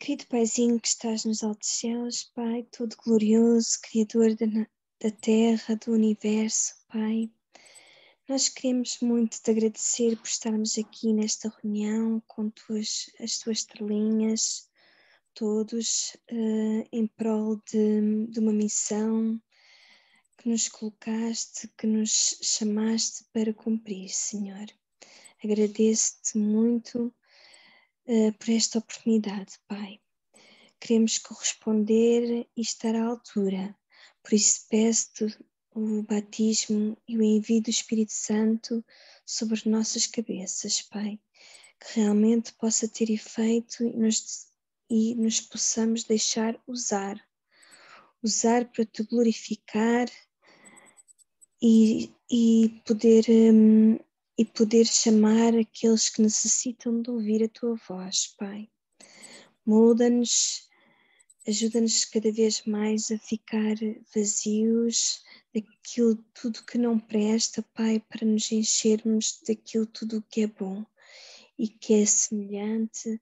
Querido Paizinho que estás nos altos céus, Pai, todo glorioso, Criador da terra, do universo, Pai, nós queremos muito te agradecer por estarmos aqui nesta reunião com as tuas estrelinhas, todos em prol de uma missão que nos colocaste, que nos chamaste para cumprir, Senhor. Agradeço-te muito por esta oportunidade, Pai. Queremos corresponder e estar à altura, por isso peço-te o batismo e o envio do Espírito Santo sobre as nossas cabeças, Pai, que realmente possa ter efeito e nos possamos deixar usar para te glorificar e poder chamar aqueles que necessitam de ouvir a tua voz, Pai. Molda-nos, ajuda-nos cada vez mais a ficar vazios daquilo tudo que não presta, Pai, para nos enchermos daquilo tudo que é bom e que é semelhante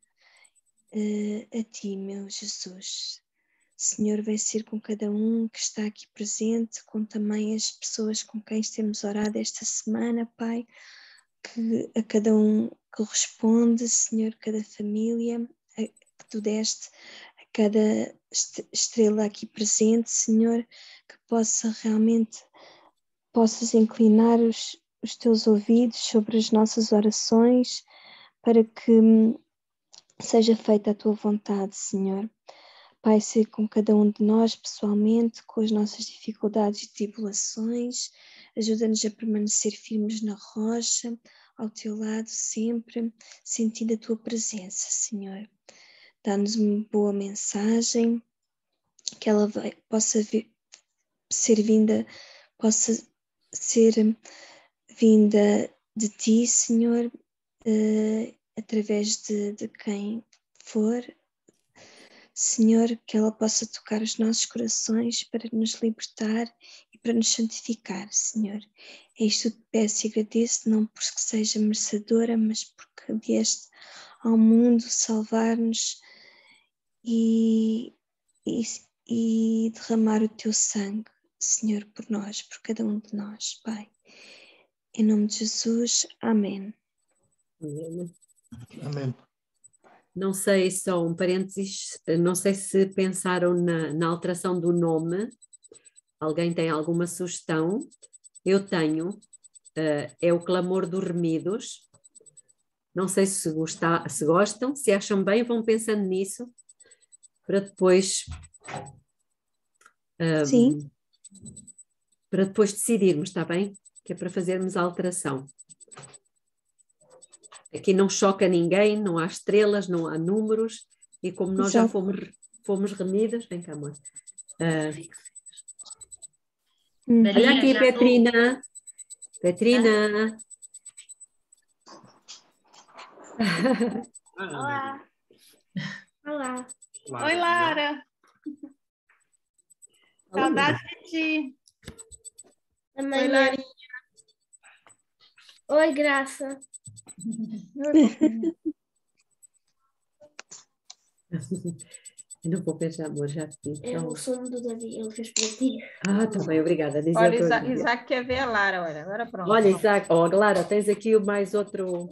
a Ti, meu Jesus. Senhor, vai ser com cada um que está aqui presente, com também as pessoas com quem temos orado esta semana, Pai, que a cada um corresponde, Senhor, cada família que Tu deste, a cada estrela aqui presente, Senhor, que possas inclinar os Teus ouvidos sobre as nossas orações para que seja feita a Tua vontade, Senhor. Pai, ser com cada um de nós pessoalmente, com as nossas dificuldades e tribulações, ajuda-nos a permanecer firmes na rocha, ao Teu lado sempre, sentindo a Tua presença, Senhor. Dá-nos uma boa mensagem, que ela possa ser vinda de Ti, Senhor, através de quem for, Senhor, que ela possa tocar os nossos corações para nos libertar e para nos santificar, Senhor. É isto que te peço e agradeço, não porque seja merecedora, mas porque vieste ao mundo salvar-nos e derramar o Teu sangue, Senhor, por nós, por cada um de nós, Pai. Em nome de Jesus, amém. Amém. Não sei, só um parênteses, não sei se pensaram na alteração do nome. Alguém tem alguma sugestão? Eu tenho. É o Clamor dos Remidos. Não sei se gostam, se acham bem, vão pensando nisso para depois Sim. Para depois decidirmos, está bem? Que é para fazermos a alteração. Aqui não choca ninguém, não há estrelas, não há números, e como nós já fomos remidos, vem cá, amor. Olha aqui, Petrina. Petrina. Olá. Olá. Oi, Lara. Saudade de ti. Oi, Larinha. Oi, Graça. Eu não vou pensar, amor, já te disse. É o som do Davi, ele fez para ti. Ah, tá bem, obrigada. Olha, Isaac quer ver a Lara, olha, agora pronto. Olha, Isaac, Lara, tens aqui mais outro.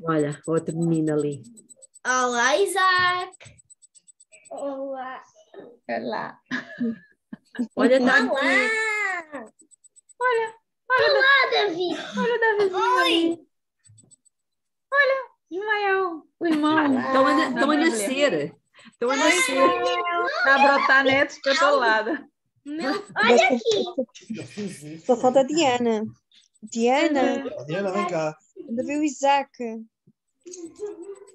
Olha, outro menino ali. Olá, Isaac. Olá. Olá. Olha, tá Olá. Olha. Olá, Davi. Olha o Davizinho ali. Olha, Ismael, o irmão. Estão a nascer. Estão a nascer. Está a brotar netos para todo lado. Olha aqui. Só falta a Diana. Diana, Vem cá. ainda viu o Isaac.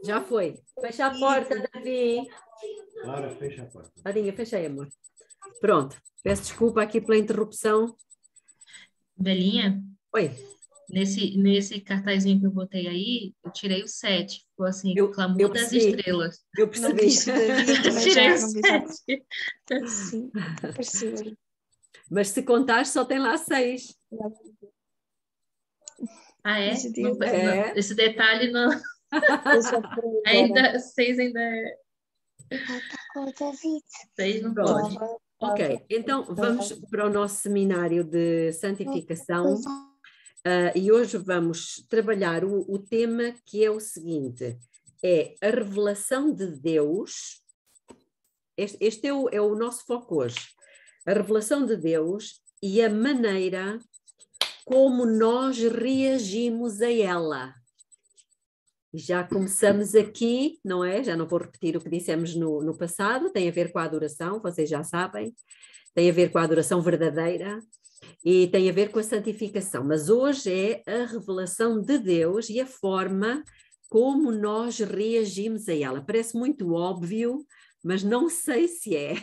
Já foi. Fecha a porta, Davi. Lara, fecha a porta. Larinha, fechei, amor. Pronto. Peço desculpa aqui pela interrupção. Belinha, Oi. nesse cartazinho que eu botei aí, eu tirei o 7. Ficou assim, Clamor das percebi. Estrelas. Eu percebi. Tirei o 7. Sim, percebo. Mas se contar, só tem lá 6. Ah, é? Esse dia- Esse detalhe não... Eu já fui embora. Ainda, vocês ainda. Está com o David. Vocês não Pronto. podem. Ok, então vamos para o nosso seminário de santificação. E hoje vamos trabalhar o tema que é o seguinte, é a revelação de Deus. Este é o nosso foco hoje. A revelação de Deus e a maneira como nós reagimos a ela. Já começamos aqui, não é? Já não vou repetir o que dissemos no passado, tem a ver com a adoração, vocês já sabem, tem a ver com a adoração verdadeira e tem a ver com a santificação, mas hoje é a revelação de Deus e a forma como nós reagimos a ela. Parece muito óbvio, mas não sei se é.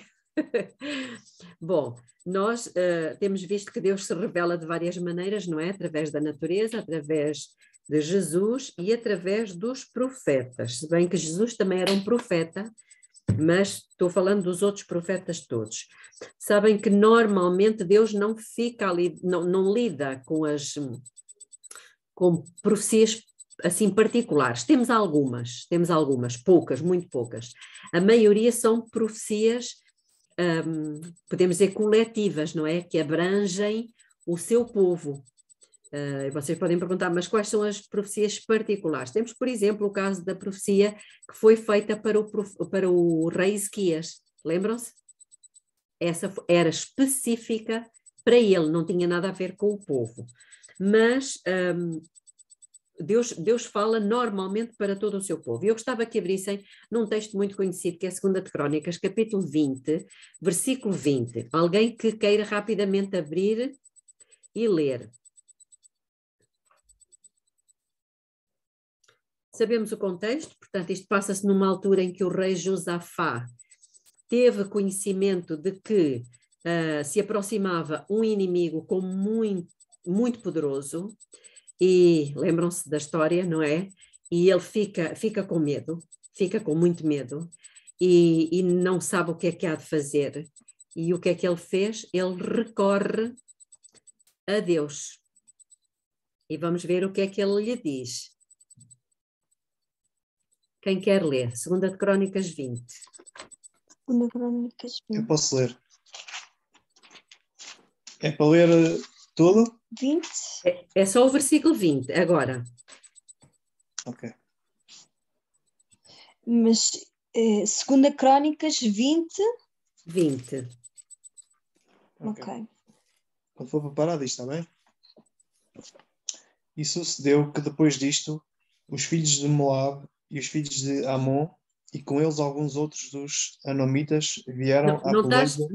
Bom, nós temos visto que Deus se revela de várias maneiras, não é? Através da natureza, através de Jesus e através dos profetas. Se bem que Jesus também era um profeta, mas estou falando dos outros profetas todos. Sabem que normalmente Deus não fica ali, não lida com profecias assim particulares. Temos algumas, poucas, muito poucas. A maioria são profecias, podemos dizer, coletivas, não é? Que abrangem o seu povo. Vocês podem perguntar, mas quais são as profecias particulares? Temos, por exemplo, o caso da profecia que foi feita para o rei Ezequias. Lembram-se? Essa era específica para ele, não tinha nada a ver com o povo. Mas Deus fala normalmente para todo o seu povo. E eu gostava que abrissem num texto muito conhecido, que é 2 de Crônicas, capítulo 20, versículo 20. Alguém que queira rapidamente abrir e ler. Sabemos o contexto, portanto, isto passa-se numa altura em que o rei Josafá teve conhecimento de que se aproximava um inimigo muito poderoso, e lembram-se da história, não é? E ele fica com medo, fica com muito medo, e não sabe o que é que há de fazer. E o que é que ele fez? Ele recorre a Deus. E vamos ver o que é que ele lhe diz. Quem quer ler? 2 de Crônicas 20. 2 de Crônicas 20. Eu posso ler. É para ler tudo? 20? É só o versículo 20, agora. Ok. Mas 2 Crônicas 20? 20. Ok. Quando for preparado isto, está bem? E sucedeu que depois disto, os filhos de Moabe e os filhos de Amon, e com eles alguns outros dos Anomitas, vieram à peleja.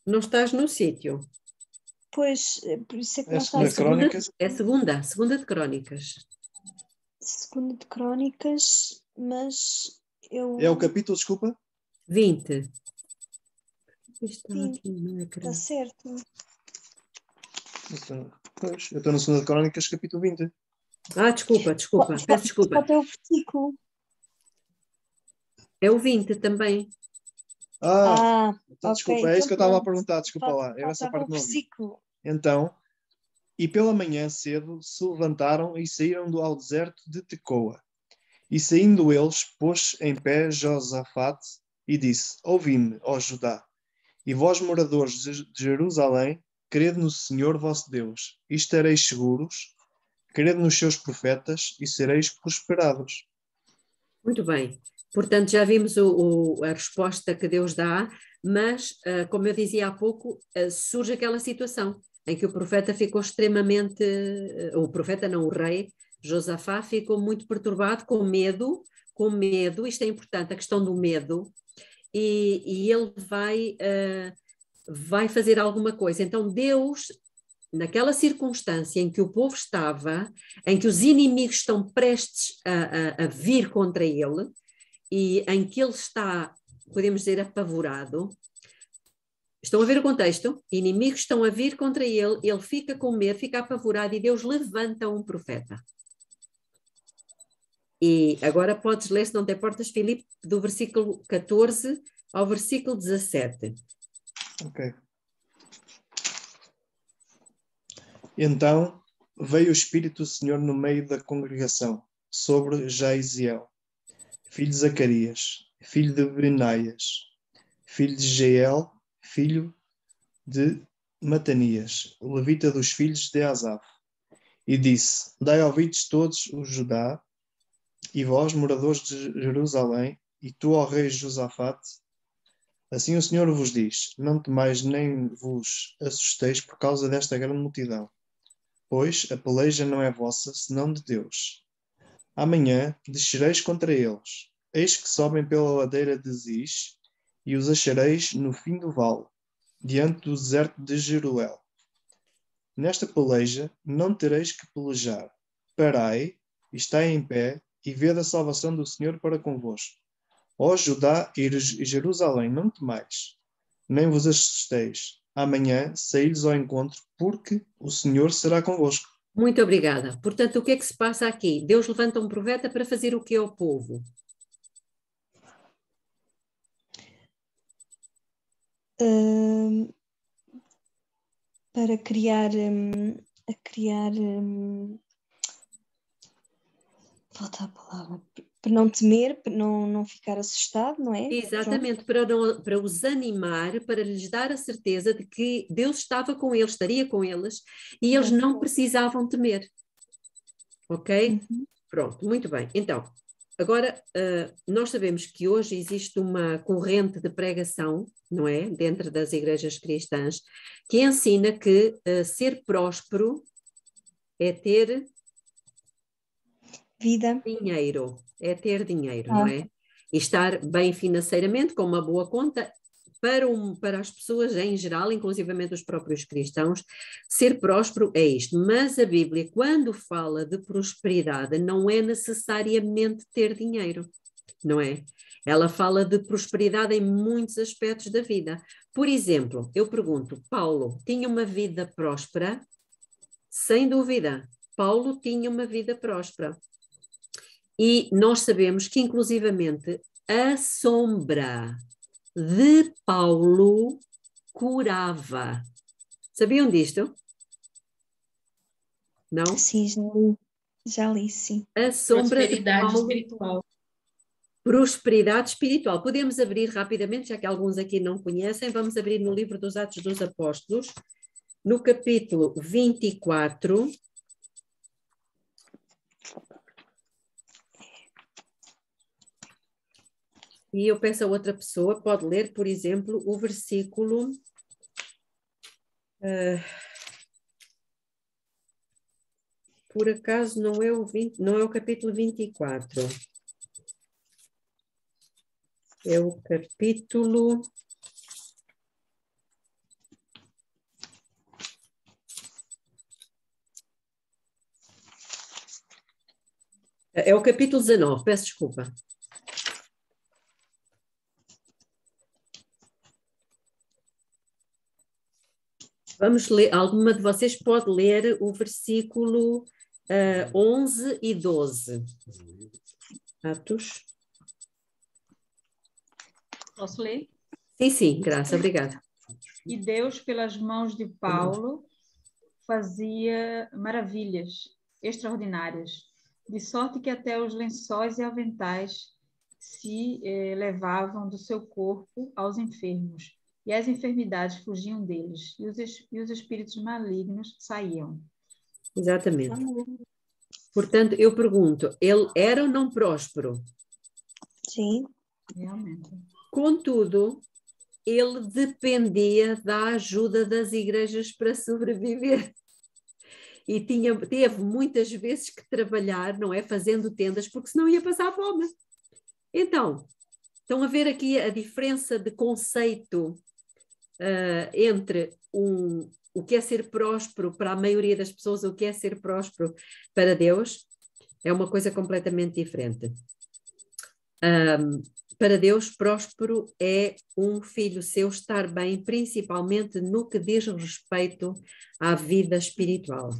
Não estás no sítio. Pois, por isso é que É nós segunda estamos... Crônicas? É segunda de Crônicas. 2 de Crônicas, mas eu... É o capítulo, desculpa? 20. Está Sim, aqui no ecrã. está certo. Pois, eu estou na 2 Crônicas, capítulo 20. Desculpa, peço desculpa. Até o versículo. É o 20 também. Então, ok. desculpa, é isso que eu estava a perguntar, desculpa lá. Eu essa Faltava parte o não vi. versículo. Então, e pela manhã cedo se levantaram e saíram ao deserto de Tecoa. E saindo eles, pôs em pé Josafate e disse: Ouvi-me, ó Judá, e vós, moradores de Jerusalém, crede no Senhor vosso Deus, e estareis seguros, crede nos seus profetas, e sereis prosperados. Muito bem. Portanto, já vimos a resposta que Deus dá, mas, como eu dizia há pouco, surge aquela situação em que o profeta ficou extremamente... o profeta não, o rei Josafá ficou muito perturbado, com medo, isto é importante, a questão do medo, e ele vai fazer alguma coisa. Então Deus, naquela circunstância em que o povo estava, em que os inimigos estão prestes a vir contra ele, e em que ele está, podemos dizer, apavorado. Estão a ver o contexto? Inimigos estão a vir contra ele, ele fica com medo, fica apavorado, e Deus levanta um profeta. E agora podes ler, se não te importas, Filipe, do versículo 14 ao versículo 17. Ok. Então veio o Espírito do Senhor no meio da congregação, sobre Jaziel, filho de Zacarias, filho de Benaias, filho de Jeiel, filho de Matanias, levita dos filhos de Asaf. E disse: Dai ouvidos todos os Judá, e vós, moradores de Jerusalém, e tu, ó rei Josafate, assim o Senhor vos diz: Não temais nem vos assusteis por causa desta grande multidão, pois a peleja não é vossa, senão de Deus. Amanhã descereis contra eles. Eis que sobem pela ladeira de Ziz, e os achareis no fim do vale, diante do deserto de Jeruel. Nesta peleja não tereis que pelejar. Parai, e estai em pé, e vede a salvação do Senhor para convosco. Ó Judá e Jerusalém, não temais, nem vos assusteis. Amanhã saí-lhes ao encontro, porque o Senhor será convosco. Muito obrigada. Portanto, o que é que se passa aqui? Deus levanta um profeta para fazer o que ao povo? Para criar, falta a palavra, para não temer, para não ficar assustado, não é? Exatamente, para os animar, para lhes dar a certeza de que Deus estava com eles, estaria com eles, e eles não precisavam temer. Ok? Pronto, muito bem. Então, agora, nós sabemos que hoje existe uma corrente de pregação, não é? Dentro das igrejas cristãs, que ensina que ser próspero é ter Vida. dinheiro, não é? E estar bem financeiramente, com uma boa conta, para as pessoas em geral, inclusivamente os próprios cristãos, ser próspero é isto. Mas a Bíblia, quando fala de prosperidade, não é necessariamente ter dinheiro, não é? Ela fala de prosperidade em muitos aspectos da vida. Por exemplo, eu pergunto, Paulo tinha uma vida próspera? Sem dúvida, Paulo tinha uma vida próspera. E nós sabemos que, inclusivamente, a sombra de Paulo curava. Sabiam disto? Não? Sim, já li, sim. A sombra de Prosperidade Paulo, espiritual. prosperidade espiritual. Podemos abrir rapidamente, já que alguns aqui não conhecem, vamos abrir no livro dos Atos dos Apóstolos, no capítulo 24. E eu peço a outra pessoa, pode ler, por exemplo, o versículo... por acaso não é o capítulo 24. É o capítulo... É o capítulo 19, peço desculpa. Vamos ler, alguma de vocês pode ler o versículo 11 e 12. Atos. Posso ler? Sim, Graça, obrigada. E Deus, pelas mãos de Paulo, fazia maravilhas extraordinárias, de sorte que até os lençóis e aventais se levavam do seu corpo aos enfermos, e as enfermidades fugiam deles, e os espíritos malignos saíam. Exatamente. Portanto, eu pergunto, ele era ou não próspero? Sim. Realmente. Contudo, ele dependia da ajuda das igrejas para sobreviver. E teve muitas vezes que trabalhar, não é? Fazendo tendas, porque senão ia passar fome. Então, estão a ver aqui a diferença de conceito entre o que é ser próspero para a maioria das pessoas, o que é ser próspero para Deus, é uma coisa completamente diferente. Para Deus, próspero é um filho seu estar bem, principalmente no que diz respeito à vida espiritual.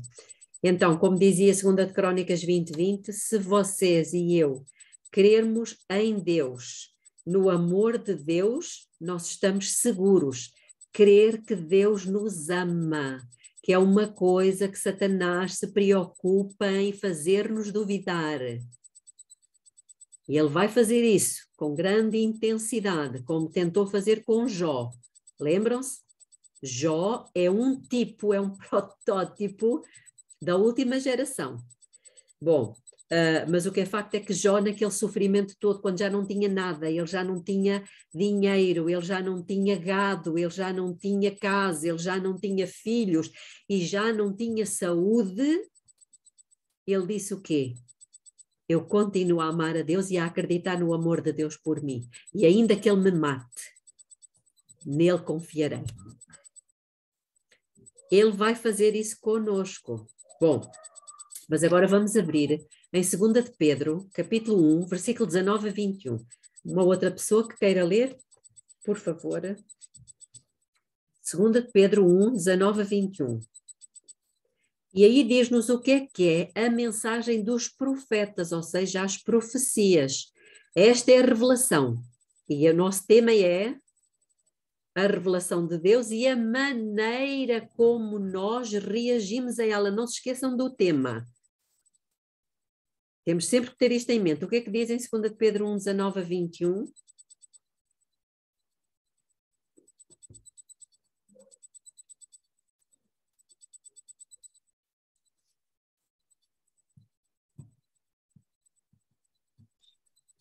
Então, como dizia 2 Crónicas 20:20, se vocês e eu crermos em Deus, no amor de Deus, nós estamos seguros. Crer que Deus nos ama, que é uma coisa que Satanás se preocupa em fazer-nos duvidar. E ele vai fazer isso com grande intensidade, como tentou fazer com Jó. Lembram-se? Jó é um tipo, é um protótipo da última geração. Bom, mas o que é facto é que Jó, naquele sofrimento todo, quando já não tinha nada, ele já não tinha dinheiro, ele já não tinha gado, ele já não tinha casa, ele já não tinha filhos e já não tinha saúde, ele disse o quê? Eu continuo a amar a Deus e a acreditar no amor de Deus por mim. E ainda que Ele me mate, nele confiarei. Ele vai fazer isso conosco. Bom, mas agora vamos abrir em 2 de Pedro, capítulo 1, versículo 19 a 21. Uma outra pessoa que queira ler, por favor. 2 de Pedro 1, 19 a 21. E aí diz-nos o que é a mensagem dos profetas, ou seja, as profecias. Esta é a revelação. E o nosso tema é a revelação de Deus e a maneira como nós reagimos a ela. Não se esqueçam do tema. Temos sempre que ter isto em mente. O que é que diz em 2 de Pedro 1, 19 a 21?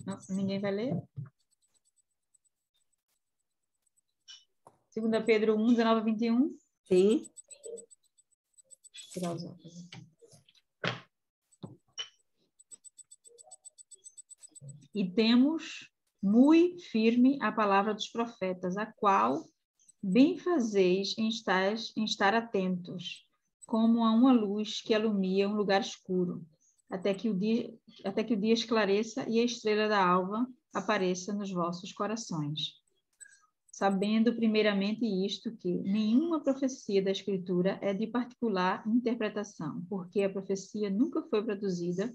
Não, ninguém vai ler? 2 Pedro 1, 19 a 21. Sim. Tirar os óculos. E temos muito firme a palavra dos profetas, a qual bem fazeis em estar atentos, como a uma luz que alumia um lugar escuro, até que o dia esclareça e a estrela da alva apareça nos vossos corações. Sabendo primeiramente isto, que nenhuma profecia da Escritura é de particular interpretação, porque a profecia nunca foi produzida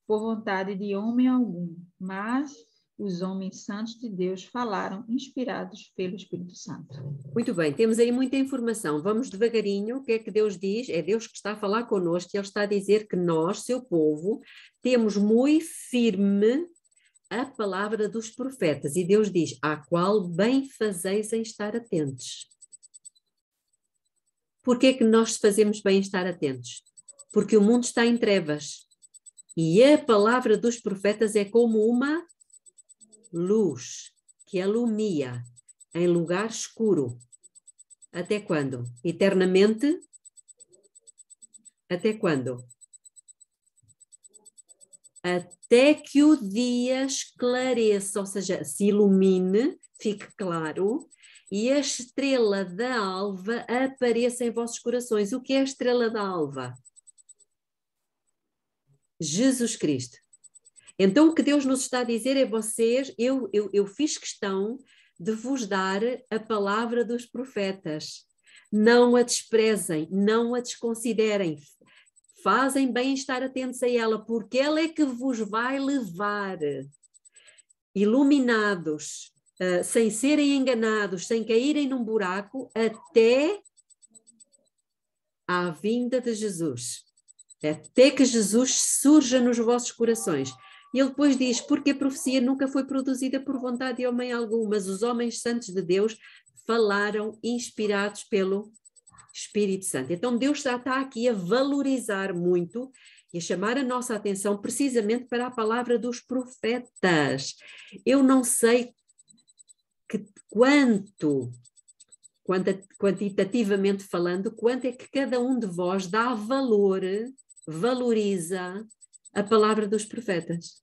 por vontade de homem algum, mas os homens santos de Deus falaram inspirados pelo Espírito Santo. Muito bem, temos aí muita informação. Vamos devagarinho. O que é que Deus diz? É Deus que está a falar connosco e Ele está a dizer que nós, seu povo, temos muito firme a palavra dos profetas. E Deus diz, à qual bem fazeis em estar atentos. Por que é que nós fazemos bem em estar atentos? Porque o mundo está em trevas. E a palavra dos profetas é como uma luz que alumia em lugar escuro. Até quando? Eternamente? Até quando? Até que o dia esclareça, ou seja, se ilumine, fique claro, e a estrela da alva apareça em vossos corações. O que é a estrela da alva? Jesus Cristo. Então o que Deus nos está a dizer é vocês, eu fiz questão de vos dar a palavra dos profetas. Não a desprezem, não a desconsiderem. Fazem bem estar atentos a ela, porque ela é que vos vai levar, iluminados, sem serem enganados, sem caírem num buraco, até à vinda de Jesus. Até que Jesus surja nos vossos corações. E ele depois diz, porque a profecia nunca foi produzida por vontade de homem algum, mas os homens santos de Deus falaram inspirados pelo Espírito Santo. Então Deus está aqui a valorizar muito e a chamar a nossa atenção precisamente para a palavra dos profetas. Eu não sei quantitativamente falando, quanto é que cada um de vós dá valor, valoriza a palavra dos profetas.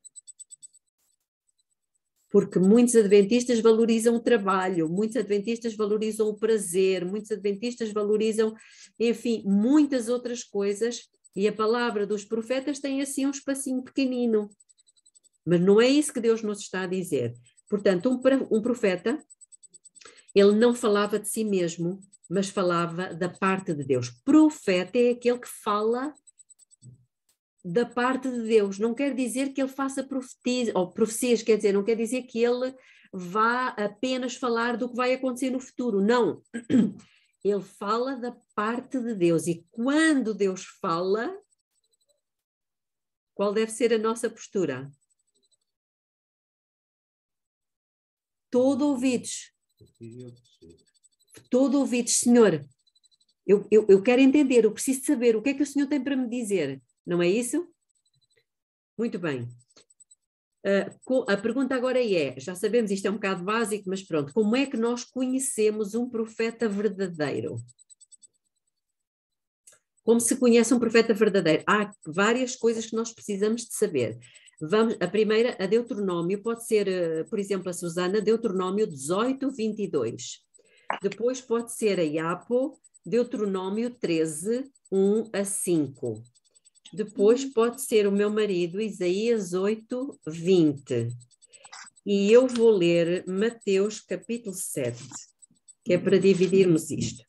Porque muitos adventistas valorizam o trabalho, muitos adventistas valorizam o prazer, muitos adventistas valorizam, enfim, muitas outras coisas, e a palavra dos profetas tem assim um espacinho pequenino. Mas não é isso que Deus nos está a dizer. Portanto, um profeta, ele não falava de si mesmo, mas falava da parte de Deus. Profeta é aquele que fala da parte de Deus. Não quer dizer que ele faça profecias, quer dizer, não quer dizer que ele vá apenas falar do que vai acontecer no futuro. Não. Ele fala da parte de Deus. E quando Deus fala, qual deve ser a nossa postura? todo ouvidos. Todo ouvidos, Senhor. Eu quero entender, eu preciso saber o que é que o Senhor tem para me dizer. Não é isso? Muito bem. A pergunta agora já sabemos, isto é um bocado básico, mas pronto, como é que nós conhecemos um profeta verdadeiro? Como se conhece um profeta verdadeiro? Há várias coisas que nós precisamos de saber. A primeira, a Deuteronômio, pode ser, por exemplo, a Susana, Deuteronômio 18, 22. Depois pode ser a Iapo, Deuteronômio 13, 1 a 5. Depois pode ser o meu marido, Isaías 8, 20. E eu vou ler Mateus capítulo 7, que é para dividirmos isto.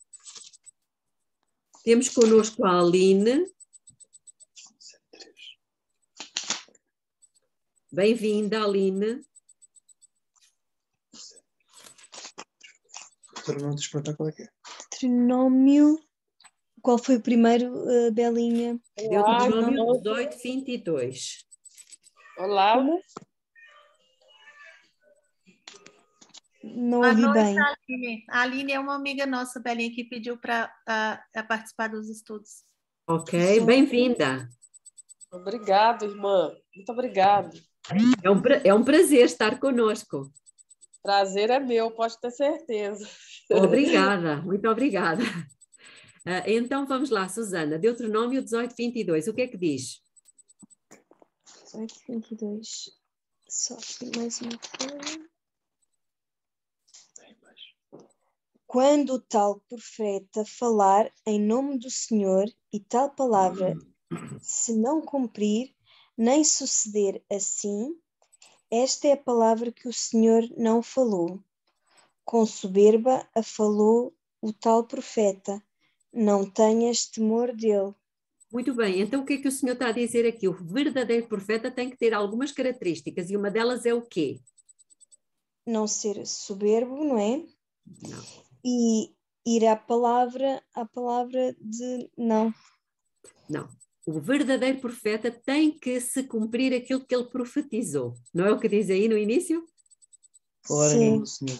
Temos connosco a Aline. Bem-vinda, Aline. Não te perguntar qual é que é. Deuteronômio. Qual foi o primeiro, Belinha? Deuteronômio 18, 22. Olá. Como? Não Boa ouvi noite, bem. Aline. A Aline é uma amiga nossa, Belinha, que pediu para participar dos estudos. Ok, bem-vinda. Obrigada, irmã. Muito obrigada. É um prazer estar conosco. Prazer é meu, pode ter certeza. Obrigada, muito obrigada. Então vamos lá, Susana. Deuteronômio 18, 22. O que é que diz? 18, 22. Só aqui mais uma coisa. Quando tal profeta falar em nome do Senhor e tal palavra se não cumprir, nem suceder assim, esta é a palavra que o Senhor não falou. Com soberba a falou o tal profeta. Não tenhas temor dele. Muito bem, então o que é que o Senhor está a dizer aqui? O verdadeiro profeta tem que ter algumas características e uma delas é o quê? Não ser soberbo, não é? Não. E ir à palavra de não. Não. O verdadeiro profeta tem que se cumprir aquilo que ele profetizou. Não é o que diz aí no início? Falar em nome do Senhor.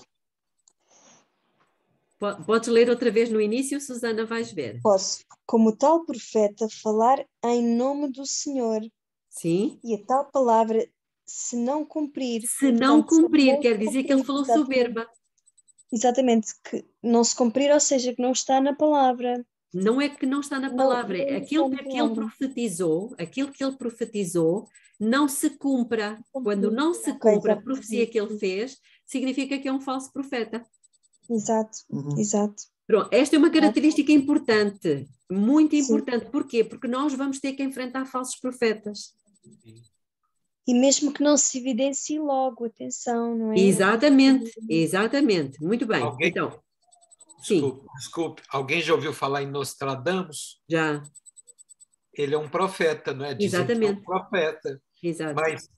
Podes ler outra vez no início, Susana, vais ver. Posso, como tal profeta, falar em nome do Senhor. Sim. E a tal palavra, se não cumprir. Se não cumprir, quer dizer que ele falou exatamente. soberba. Exatamente, que não se cumprir, ou seja, que não está na palavra. Não é que não está na palavra, Não aquilo está na que ele profetizou, não se cumpra. Quando não se cumpra a profecia que ele fez, significa que é um falso profeta. Exato, exato. Pronto, esta é uma característica importante, muito Sim. importante. Porquê? Porque nós vamos ter que enfrentar falsos profetas. E mesmo que não se evidencie logo, atenção, não é? Exatamente, exatamente. Muito bem. Alguém... Então, sim. Desculpe. Alguém já ouviu falar em Nostradamus? Já. Ele é um profeta, não é? Dizem que é um profeta. Exato. Mas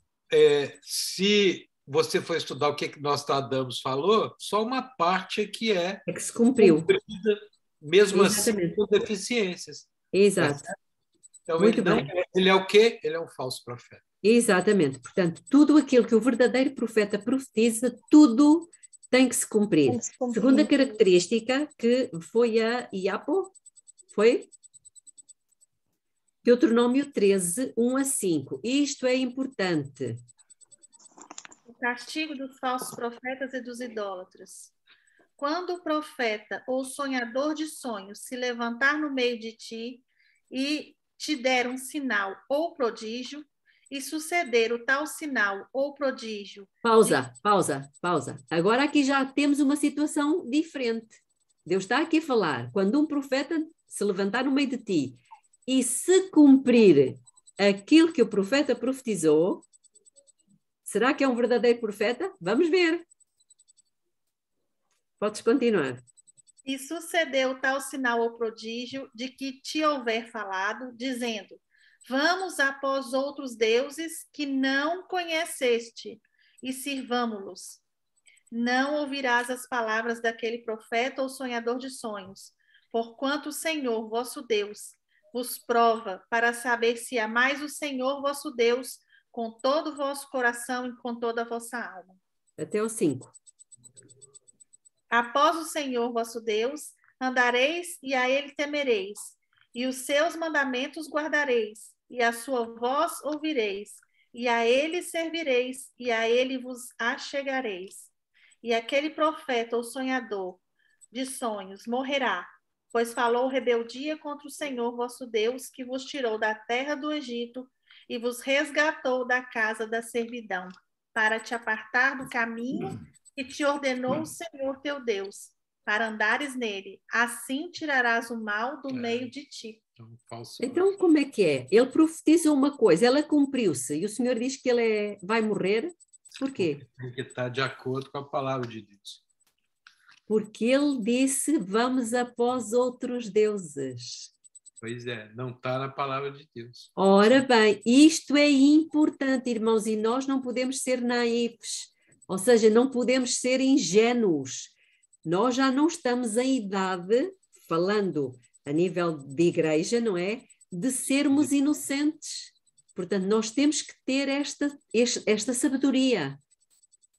se você for estudar o que Nostradamus falou, só uma parte que é que se cumpriu. Cumprida, mesmo Exatamente. assim com deficiências. Exato. Então, muito ele, bem. Ele é o quê? Ele é um falso profeta. Exatamente. Portanto, tudo aquilo que o verdadeiro profeta profetiza, tudo tem que se cumprir. Segunda característica, que foi a Iapo, foi? Deuteronômio 13, 1 a 5. Isto é importante. O castigo dos falsos profetas e dos idólatras. Quando o profeta ou sonhador de sonhos se levantar no meio de ti e te der um sinal ou prodígio, e suceder o tal sinal ou prodígio... Pausa. Agora aqui já temos uma situação diferente. Deus está aqui a falar. Quando um profeta se levantar no meio de ti e se cumprir aquilo que o profeta profetizou, será que é um verdadeiro profeta? Vamos ver. Podes continuar. E sucedeu tal sinal ou prodígio de que te houver falado, dizendo: vamos após outros deuses que não conheceste e sirvamo-los. Não ouvirás as palavras daquele profeta ou sonhador de sonhos, porquanto o Senhor, vosso Deus, vos prova para saber se amais o Senhor, vosso Deus, com todo o vosso coração e com toda a vossa alma. Até o 5. Após o Senhor vosso Deus, andareis e a ele temereis, e os seus mandamentos guardareis, e a sua voz ouvireis, e a ele servireis, e a ele vos achegareis. E aquele profeta ou sonhador de sonhos morrerá, pois falou rebeldia contra o Senhor vosso Deus, que vos tirou da terra do Egito e vos resgatou da casa da servidão, para te apartar do caminho que te ordenou o Senhor teu Deus, para andares nele. Assim tirarás o mal do meio de ti. Então, como é que é? Ele profetiza uma coisa, ela cumpriu-se, e o Senhor diz que ele vai morrer. Por quê? Tem que estar de acordo com a palavra de Deus. Porque ele disse, vamos após outros deuses. Pois é, não está na palavra de Deus. Ora bem, isto é importante, irmãos, e nós não podemos ser naivos, ou seja, não podemos ser ingênuos. Nós já não estamos em idade, falando a nível de igreja, não é? De sermos inocentes. Portanto, nós temos que ter esta sabedoria,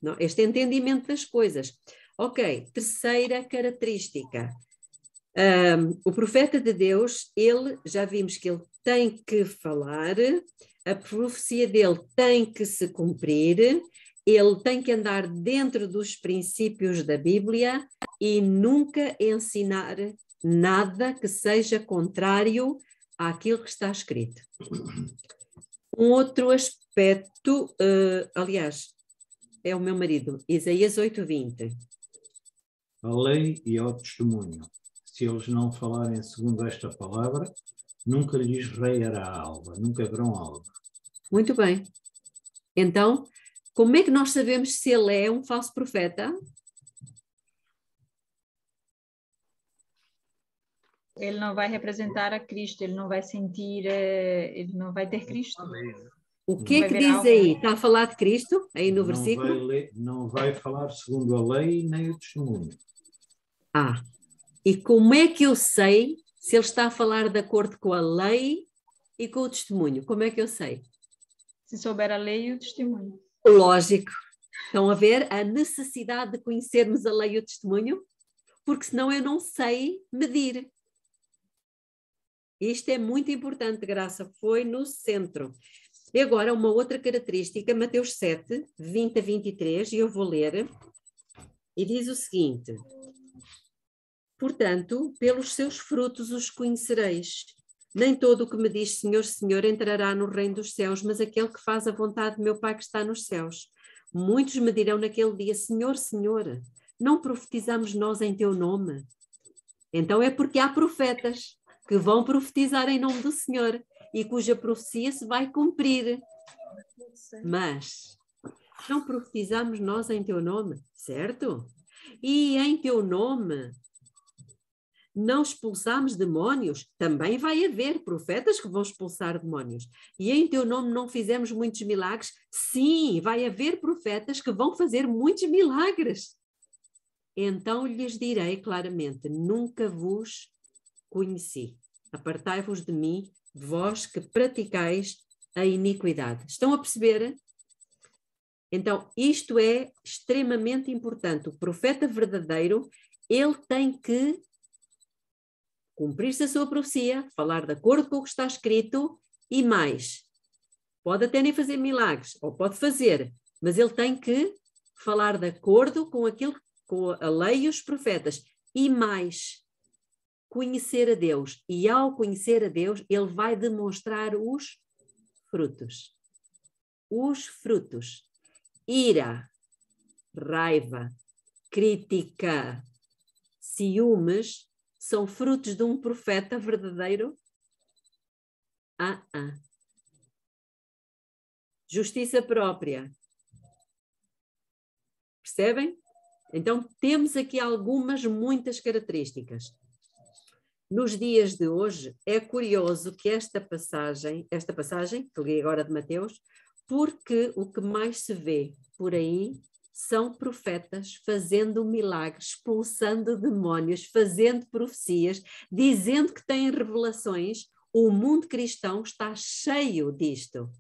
não? Este entendimento das coisas. Ok, terceira característica. O profeta de Deus, já vimos que ele tem que falar, a profecia dele tem que se cumprir, ele tem que andar dentro dos princípios da Bíblia e nunca ensinar nada que seja contrário àquilo que está escrito. Um outro aspecto, aliás, é o meu marido, Isaías 8:20. A lei e ao testemunho. Se eles não falarem segundo esta palavra, nunca lhes raiará a alva, nunca verão alva. Muito bem. Então, como é que nós sabemos se ele é um falso profeta? Ele não vai representar a Cristo, ele não vai sentir, ele não vai ter Cristo. O que é que diz aí? Está a falar de Cristo, aí no não versículo? Não vai falar segundo a lei nem o testemunho. E como é que eu sei se ele está a falar de acordo com a lei e com o testemunho? Como é que eu sei? Se souber a lei e o testemunho. Lógico. Estão a ver a necessidade de conhecermos a lei e o testemunho? Porque senão eu não sei medir. Isto é muito importante, Graça, foi no centro. E agora uma outra característica, Mateus 7, 20-23, e eu vou ler, e diz o seguinte: portanto, pelos seus frutos os conhecereis. Nem todo o que me diz Senhor, Senhor entrará no reino dos céus, mas aquele que faz a vontade de meu Pai que está nos céus. Muitos me dirão naquele dia, Senhor, Senhor, não profetizamos nós em teu nome? Então é porque há profetas que vão profetizar em nome do Senhor e cuja profecia se vai cumprir. Mas não profetizamos nós em teu nome, certo? E em teu nome não expulsamos demónios? Também vai haver profetas que vão expulsar demónios. E em teu nome não fizemos muitos milagres? Sim, vai haver profetas que vão fazer muitos milagres. Então lhes direi claramente, nunca vos conheci. Apartai-vos de mim, vós que praticais a iniquidade. Estão a perceber? Então, isto é extremamente importante. O profeta verdadeiro, ele tem que cumprir-se a sua profecia, falar de acordo com o que está escrito e mais. Pode até nem fazer milagres, ou pode fazer, mas ele tem que falar de acordo com aquilo, com a lei e os profetas. E mais, conhecer a Deus. E ao conhecer a Deus, ele vai demonstrar os frutos. Os frutos. Ira, raiva, crítica, ciúmes, são frutos de um profeta verdadeiro? Justiça própria. Percebem? Então, temos aqui muitas características. Nos dias de hoje, é curioso que esta passagem, que li agora de Mateus, porque o que mais se vê por aí são profetas fazendo milagres, expulsando demónios, fazendo profecias, dizendo que têm revelações. O mundo cristão está cheio disto.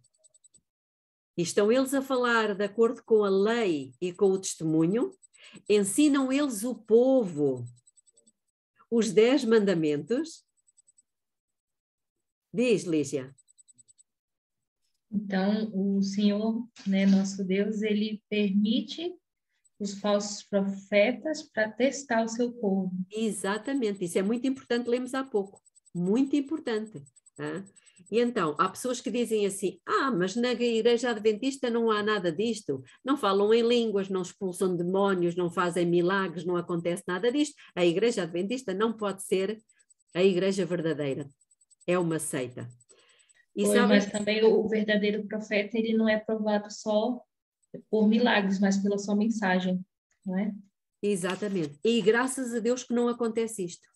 E estão eles a falar de acordo com a lei e com o testemunho, Ensinam eles o povo os 10 mandamentos? Diz, Lígia. Então, o Senhor, né, nosso Deus, ele permite os falsos profetas para testar o seu povo. Exatamente, isso é muito importante, lemos há pouco. Muito importante. Tá? E então, há pessoas que dizem assim, mas na igreja adventista não há nada disto, não falam em línguas, não expulsam demónios, não fazem milagres, não acontece nada disto. A igreja adventista não pode ser a igreja verdadeira, é uma seita. E Mas também o verdadeiro profeta, ele não é provado só por milagres, mas pela sua mensagem, não é? Exatamente, e graças a Deus que não acontece isto,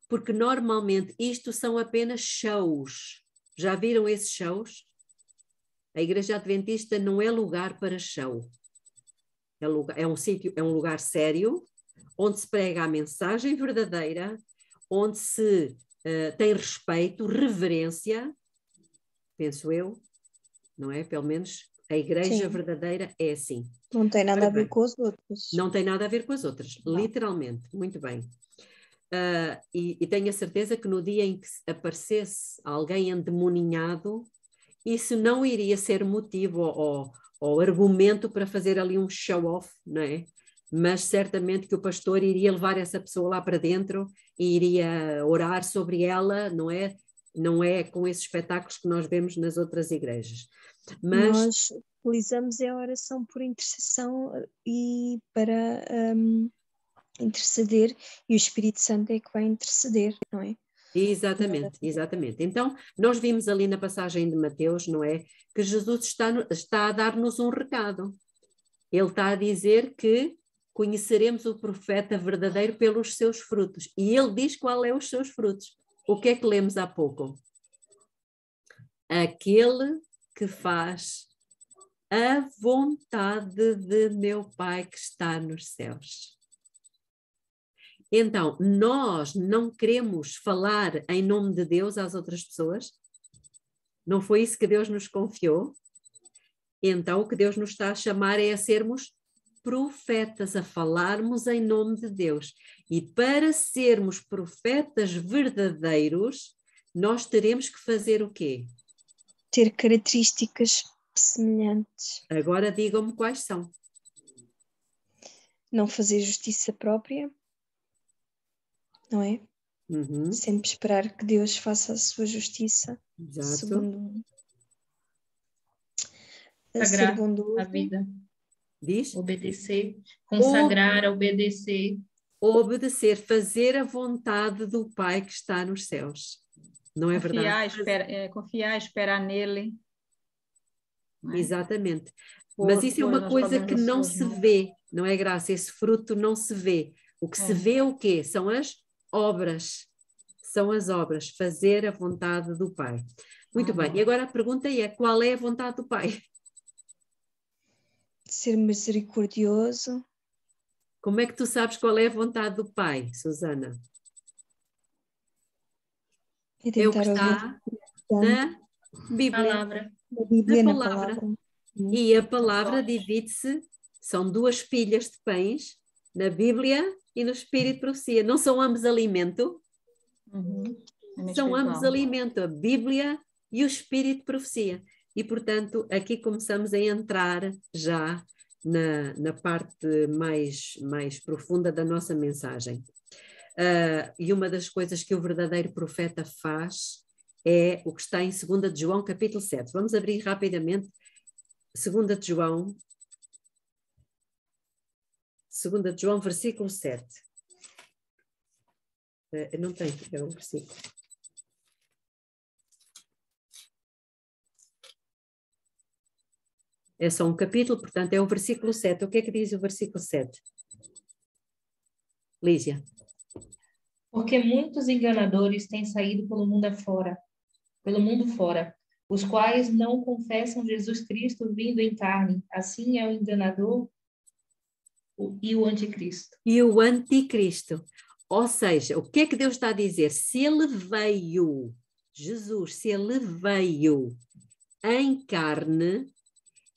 porque normalmente isto são apenas shows. Já viram esses shows? A igreja adventista não é lugar para show. É um sítio, é um lugar sério, onde se prega a mensagem verdadeira, onde se tem respeito, reverência, penso eu, não é? Pelo menos a igreja verdadeira é assim. Não tem nada a ver com as outras. Não tem nada a ver com as outras, literalmente. Muito bem. E tenho a certeza que no dia em que aparecesse alguém endemoninhado, isso não iria ser motivo ou argumento para fazer ali um show-off, não é? Mas certamente que o pastor iria levar essa pessoa lá para dentro e iria orar sobre ela, não é? Não é com esses espetáculos que nós vemos nas outras igrejas. Mas nós utilizamos a oração por intercessão e para interceder, e o Espírito Santo é que vai interceder, não é? Exatamente, exatamente. Então, nós vimos ali na passagem de Mateus, não é? Que Jesus está a dar-nos um recado. Ele está a dizer que conheceremos o profeta verdadeiro pelos seus frutos. E ele diz qual é os seus frutos. O que é que lemos há pouco? Aquele que faz a vontade de meu Pai que está nos céus. Então, nós não queremos falar em nome de Deus às outras pessoas? Não foi isso que Deus nos confiou? Então, o que Deus nos está a chamar é a sermos profetas, a falarmos em nome de Deus. E para sermos profetas verdadeiros, nós teremos que fazer o quê? Ter características semelhantes. Agora digam-me quais são. Não fazer justiça própria, não é? Uhum. Sempre esperar que Deus faça a sua justiça. Exato. Segundo, consagrar ser bondoso. a vida. Diz? Obedecer, consagrar, obedecer. Obedecer, fazer a vontade do Pai que está nos céus. Não é verdade? Confiar, esperar nele. É? Exatamente. Mas isso é uma coisa que não se vê, não é, Graça? Esse fruto não se vê. O que se vê é o quê? São as obras. São as obras. Fazer a vontade do Pai. Muito bem. E agora a pergunta é, qual é a vontade do Pai? Ser misericordioso. Como é que tu sabes qual é a vontade do Pai, Susana? É o que está na Bíblia. Palavra. Na palavra. E a palavra divide-se, são duas pilhas de pães, na Bíblia e no Espírito de Profecia. Não são ambos alimento? São ambos alimento, a Bíblia e o Espírito de Profecia. E, portanto, aqui começamos a entrar já na parte mais profunda da nossa mensagem. E uma das coisas que o verdadeiro profeta faz é o que está em 2 de João, capítulo 7. Vamos abrir rapidamente 2 de João, versículo 7. Não tem, é um versículo. É só um capítulo, portanto é o versículo 7. O que é que diz o versículo 7? Lígia. Porque muitos enganadores têm saído pelo mundo fora, os quais não confessam Jesus Cristo vindo em carne. Assim é o enganador e o anticristo. E o anticristo. Ou seja, o que é que Deus está a dizer? Se ele veio, Jesus, se ele veio em carne,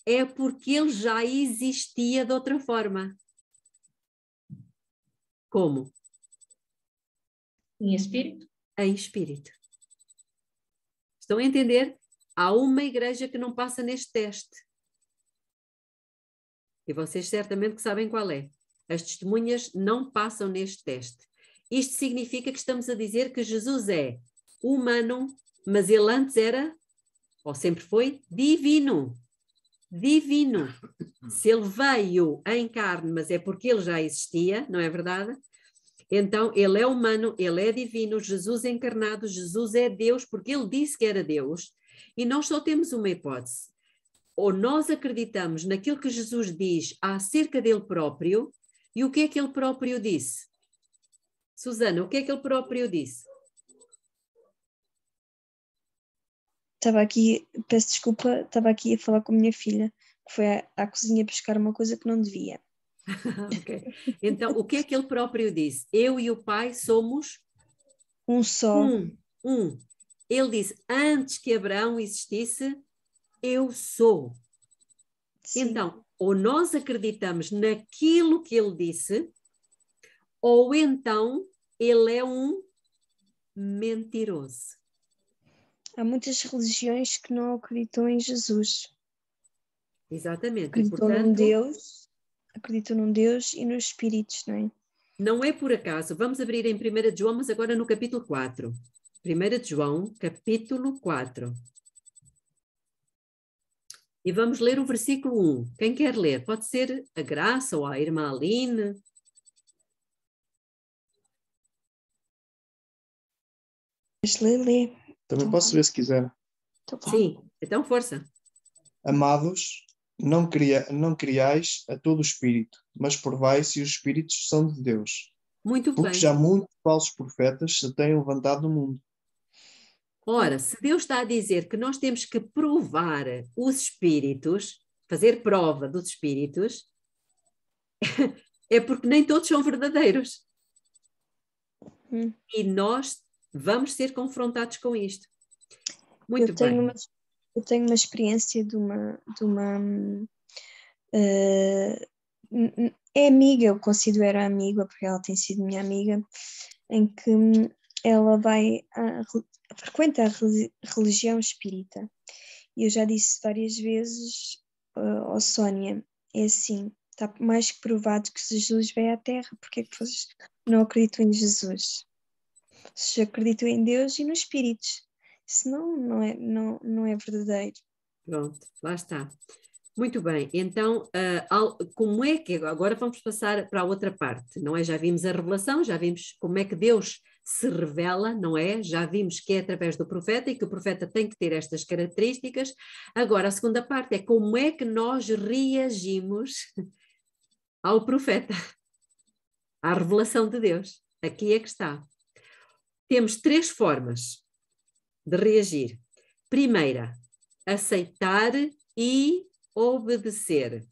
é porque ele já existia de outra forma. Como? Em espírito? Em espírito. Estão a entender? Há uma igreja que não passa neste teste. E vocês certamente que sabem qual é. As testemunhas não passam neste teste. Isto significa que estamos a dizer que Jesus é humano, mas ele antes era, ou sempre foi, divino. Divino. Se ele veio em carne, mas é porque ele já existia, não é verdade? Então, ele é humano, ele é divino, Jesus encarnado, Jesus é Deus, porque ele disse que era Deus, e nós só temos uma hipótese. Ou nós acreditamos naquilo que Jesus diz acerca dele próprio, e o que é que ele próprio disse? Susana, o que é que ele próprio disse? Estava aqui, peço desculpa, estava aqui a falar com a minha filha, que foi à cozinha buscar uma coisa que não devia. Okay. Então, o que é que ele próprio disse? Eu e o Pai somos um só. Um. Ele disse, antes que Abraão existisse, eu sou. Sim. Então, ou nós acreditamos naquilo que ele disse, ou então ele é um mentiroso. Há muitas religiões que não acreditam em Jesus. Exatamente. Acreditam num Deus e nos espíritos, não é? Não é por acaso. Vamos abrir em 1 de João, mas agora no capítulo 4. 1 de João, capítulo 4. E vamos ler o versículo 1. Quem quer ler? Pode ser a Graça ou a irmã Aline. Lê. Também posso ver se quiser. Sim, então força. Amados, não criais a todo o espírito, mas provai se os espíritos são de Deus. Muito porque bem. já muitos falsos profetas se têm levantado no mundo. Ora, se Deus está a dizer que nós temos que provar os espíritos, fazer prova dos espíritos, é porque nem todos são verdadeiros. E nós vamos ser confrontados com isto. Muito bem. Eu tenho uma experiência de uma é amiga, eu considero amiga, porque ela tem sido minha amiga, em que ela frequenta a religião espírita. E eu já disse várias vezes ao Sónia, é assim, está mais que provado que Jesus veio à Terra, porque é que vocês não acreditam em Jesus? Vocês acreditam em Deus e nos espíritos, senão não é verdadeiro. Pronto, lá está. Muito bem, então, como é que... Agora vamos passar para a outra parte, não é? Já vimos a revelação, já vimos como é que Deus se revela, não é? Já vimos que é através do profeta e que o profeta tem que ter estas características. Agora, a segunda parte é como é que nós reagimos ao profeta, à revelação de Deus. Aqui é que está. Temos 3 formas de reagir. Primeira, aceitar e obedecer.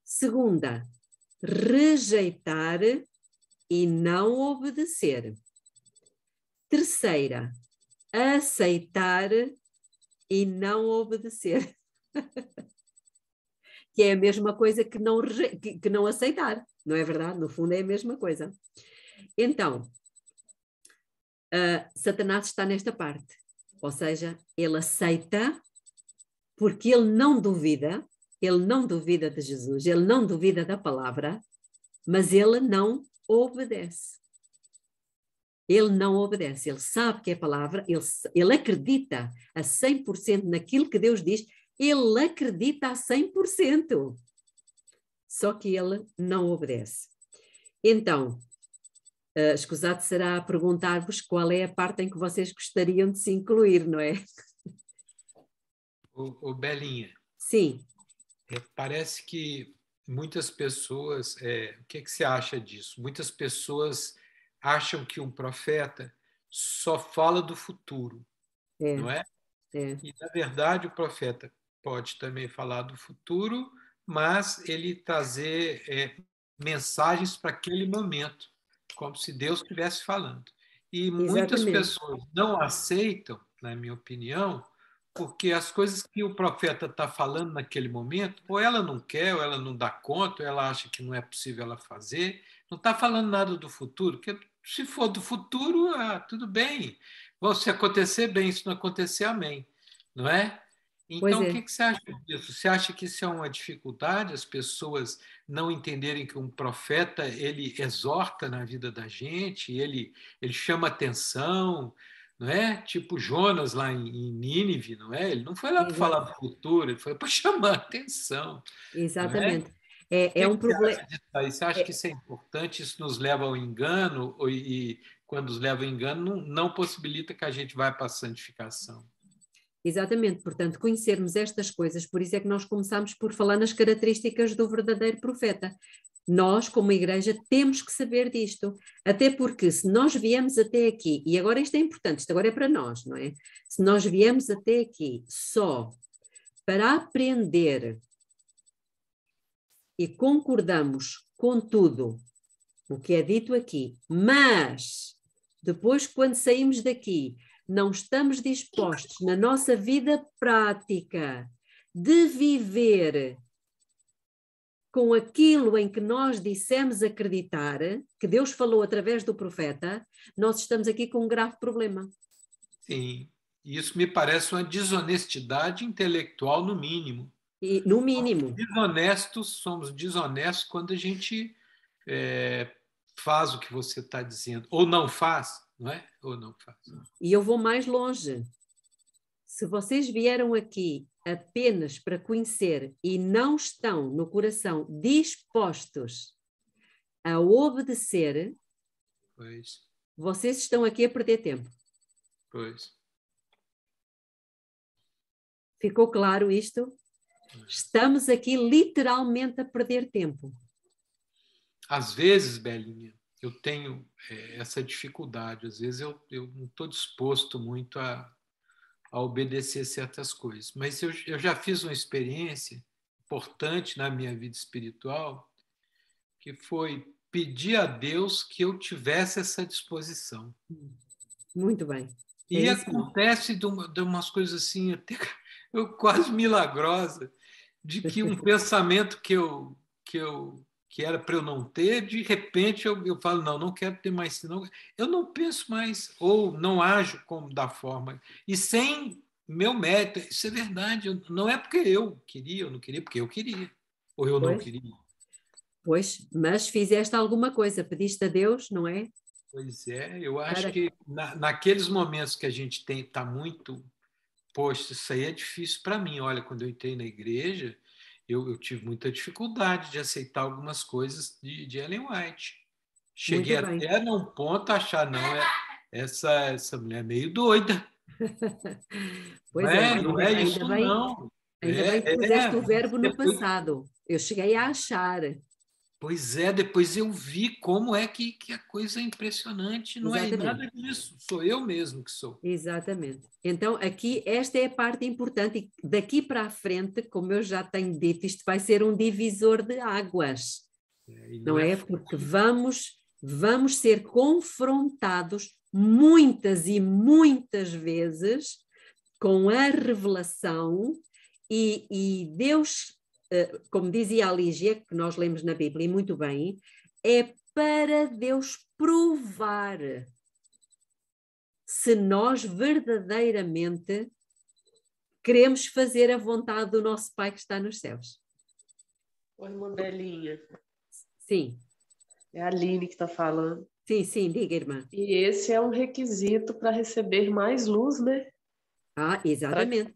Segunda, rejeitar e não obedecer. Terceira, aceitar e não obedecer. Que é a mesma coisa que não aceitar, não é verdade? No fundo é a mesma coisa. Então, Satanás está nesta parte, ou seja, ele aceita porque ele não duvida de Jesus, ele não duvida da palavra, mas ele não obedece. Ele não obedece, ele sabe que é a palavra, ele acredita a 100% naquilo que Deus diz, ele acredita a 100%, só que ele não obedece. Então, escusado será perguntar-vos qual é a parte em que vocês gostariam de se incluir, não é? O Belinha. Sim. Parece que muitas pessoas, o que você acha disso? Muitas pessoas acham que um profeta só fala do futuro, não é? E, na verdade, o profeta pode também falar do futuro, mas ele trazer mensagens para aquele momento, como se Deus estivesse falando. E muitas pessoas não aceitam, na minha opinião, porque as coisas que o profeta está falando naquele momento, ou ela não quer, ou ela não dá conta, ou ela acha que não é possível ela fazer, Não está falando nada do futuro, porque se for do futuro, tudo bem. Se acontecer, bem. Se não acontecer, amém. Não é? Então, o que você acha disso? Você acha que isso é uma dificuldade, as pessoas não entenderem que um profeta, ele exorta na vida da gente, ele chama atenção, não é? Tipo Jonas lá em Nínive, não é? Ele não foi lá para falar do futuro, ele foi para chamar atenção. Exatamente. É um problema. Você acha que isso é importante? Isso nos leva ao engano? E quando nos leva ao engano, não possibilita que a gente vá para a santificação? Exatamente, portanto, conhecermos estas coisas, por isso é que nós começamos por falar nas características do verdadeiro profeta. Nós, como igreja, temos que saber disto, até porque se nós viemos até aqui, e agora isto é importante, isto agora é para nós, não é? Se nós viemos até aqui só para aprender e concordamos com tudo o que é dito aqui, mas depois, quando saímos daqui, não estamos dispostos na nossa vida prática de viver com aquilo em que nós dissemos acreditar, que Deus falou através do profeta, nós estamos aqui com um grave problema. Sim, isso me parece uma desonestidade intelectual no mínimo. E, no mínimo. Somos desonestos quando a gente faz o que você está dizendo, ou não faz. Não é? Ou não faz. E eu vou mais longe. Se vocês vieram aqui apenas para conhecer e não estão no coração dispostos a obedecer, pois. Vocês estão aqui a perder tempo. Pois. Ficou claro isto? Estamos aqui literalmente a perder tempo. Às vezes, Belinha, eu tenho essa dificuldade. Às vezes eu não estou disposto muito a obedecer certas coisas. Mas eu já fiz uma experiência importante na minha vida espiritual, que foi pedir a Deus que eu tivesse essa disposição. Muito bem. E acontece de umas coisas assim, até quase milagrosa, de que um pensamento que era para eu não ter, de repente eu falo, não quero ter mais, não, eu não penso mais, ou não ajo como da forma, e sem meu mérito. Isso é verdade, não é porque eu queria, ou não queria, porque eu queria, ou eu não queria. Pois, mas fizeste alguma coisa, pediste a Deus, não é? Pois é, eu acho que naqueles momentos que a gente está muito, poxa, isso aí é difícil para mim. Olha, quando eu entrei na igreja, eu tive muita dificuldade de aceitar algumas coisas de Ellen White. Cheguei até num ponto a achar, não, essa mulher é meio doida. Pois não é isso, não. Ainda bem que puseste o verbo no passado. Eu cheguei a achar. Pois é, depois eu vi como é que a coisa é impressionante. Não é nada disso, sou eu mesmo que sou. Exatamente. Então, aqui, esta é a parte importante, e daqui para a frente, como eu já tenho dito, isto vai ser um divisor de águas. Não é? Porque vamos ser confrontados muitas e muitas vezes com a revelação e Deus, como dizia a Lígia, que nós lemos na Bíblia, e muito bem, é para Deus provar se nós verdadeiramente queremos fazer a vontade do nosso Pai que está nos céus. Oi, irmã Belinha. Sim. É a Aline que está falando. Sim, diga, irmã. E esse é um requisito para receber mais luz, né? Ah, exatamente,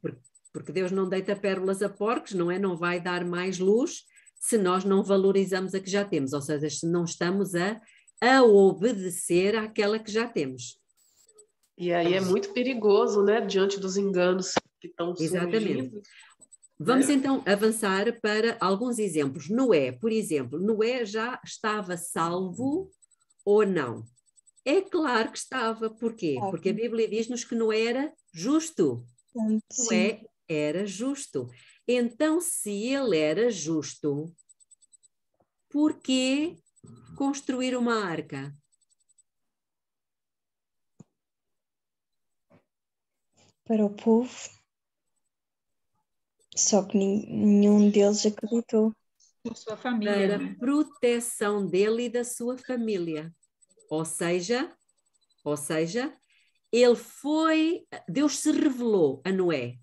porque Deus não deita pérolas a porcos, não é? Não vai dar mais luz se nós não valorizamos a que já temos, ou seja, se não estamos a obedecer àquela que já temos. E aí é muito perigoso, né? Diante dos enganos que estão surgindo. Exatamente. Vamos então avançar para alguns exemplos. Noé, por exemplo, Noé já estava salvo ou não? É claro que estava. Porquê? Porque a Bíblia diz-nos que Noé era justo. Noé era justo. Então, se ele era justo, por que construir uma arca? Para o povo. Só que nenhum deles acreditou. Por sua família, para né? proteção dele e da sua família. Ou seja, Deus se revelou a Noé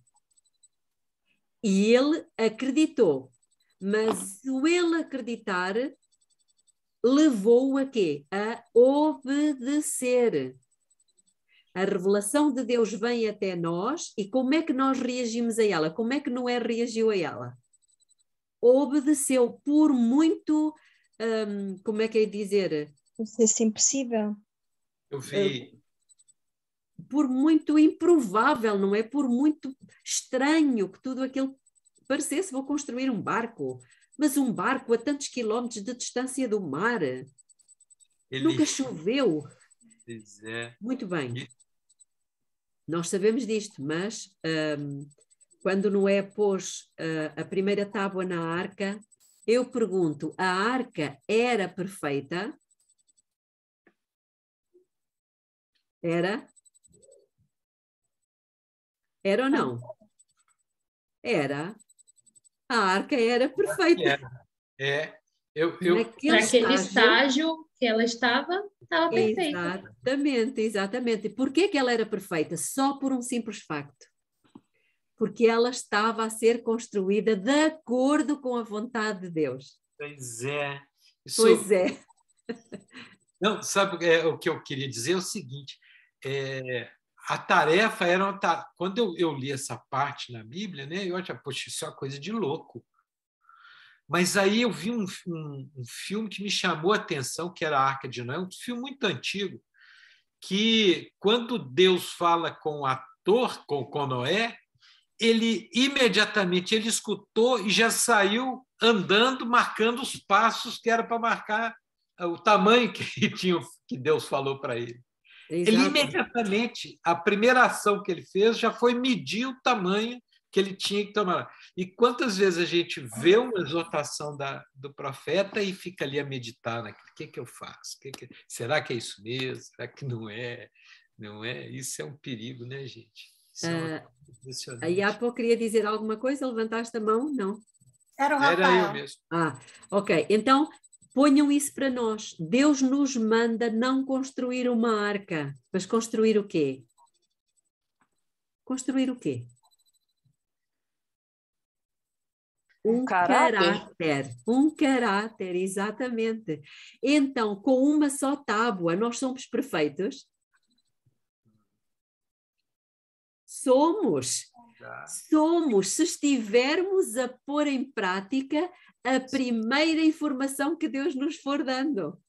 e ele acreditou, mas o ele acreditar levou-o a quê? A obedecer. A revelação de Deus vem até nós e como é que nós reagimos a ela? Como é que Noé reagiu a ela? Obedeceu por muito, como é que é dizer? Não sei se é impossível. Eu vi. Por muito improvável, não é? Por muito estranho que tudo aquilo parecesse, vou construir um barco, mas um barco a tantos quilómetros de distância do mar. Nunca choveu. Pois é. Muito bem. Nós sabemos disto, mas quando Noé pôs a primeira tábua na arca, eu pergunto, a arca era perfeita? Era? Era ou não? Era. A arca era perfeita. Naquele estágio que ela estava perfeita. Exatamente. Por que ela era perfeita? Só por um simples facto. Porque ela estava a ser construída de acordo com a vontade de Deus. Pois é. Pois é. Não, sabe o que eu queria dizer? É o seguinte, a tarefa era... Quando eu li essa parte na Bíblia, né, eu achava, poxa, isso é uma coisa de louco. Mas aí eu vi um filme que me chamou a atenção, que era a Arca de Noé, um filme muito antigo, que quando Deus fala com o ator, com Noé, ele imediatamente ele escutou e já saiu andando, marcando os passos que era para marcar o tamanho que Deus falou para ele. Exato. Ele imediatamente, a primeira ação que ele fez já foi medir o tamanho que ele tinha que tomar. E quantas vezes a gente vê uma exortação do profeta e fica ali a meditar naquilo, o que eu faço? Será que é isso mesmo? Será que não é? Não é? Isso é um perigo, né, gente? Isso é a Iapo queria dizer alguma coisa? Levantaste a mão? Não? Era o Rafael. Era eu mesmo. Ok. Então, ponham isso para nós. Deus nos manda não construir uma arca, mas construir o quê? Construir o quê? Um caráter, exatamente. Então, com uma só tábua, nós somos perfeitos? Somos. Se estivermos a pôr em prática a primeira informação que Deus nos for dando.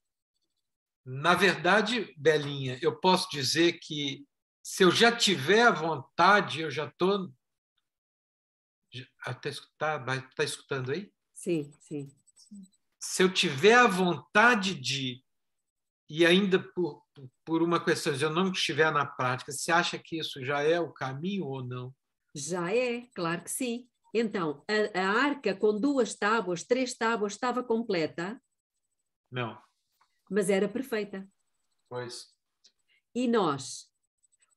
Na verdade, Belinha, eu posso dizer que se eu já tiver a vontade, eu já estou... Está escutando aí? Sim, sim. Se eu tiver a vontade de, e ainda por uma questão de eu não estiver na prática, você acha que isso já é o caminho ou não? Já é, claro que sim. Então, a arca com 2 tábuas, 3 tábuas, estava completa? Não. Mas era perfeita. Pois. E nós,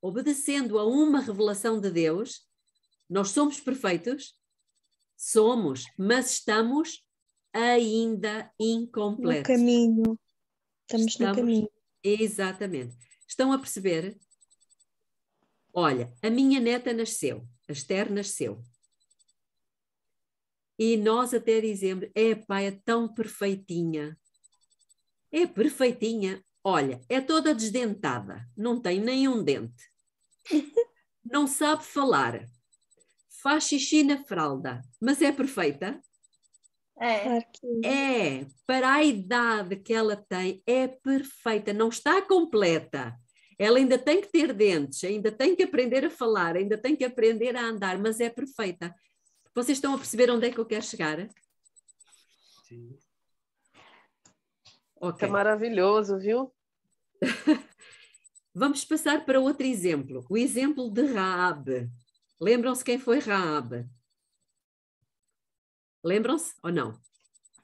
obedecendo a uma revelação de Deus, nós somos perfeitos? Somos, mas estamos ainda incompletos. No caminho. Estamos no caminho. Exatamente. Estão a perceber? Olha, a minha neta nasceu, a Esther nasceu. E nós até dizemos, pai, é tão perfeitinha. É perfeitinha. Olha, é toda desdentada, não tem nenhum dente. Não sabe falar. Faz xixi na fralda, mas é perfeita? Para a idade que ela tem, é perfeita, não está completa. Ela ainda tem que ter dentes, ainda tem que aprender a falar, ainda tem que aprender a andar, mas é perfeita. Vocês estão a perceber onde é que eu quero chegar? Sim. Okay. É maravilhoso, viu? Vamos passar para outro exemplo, o exemplo de Raabe. Lembram-se quem foi Raabe? Lembram-se ou não?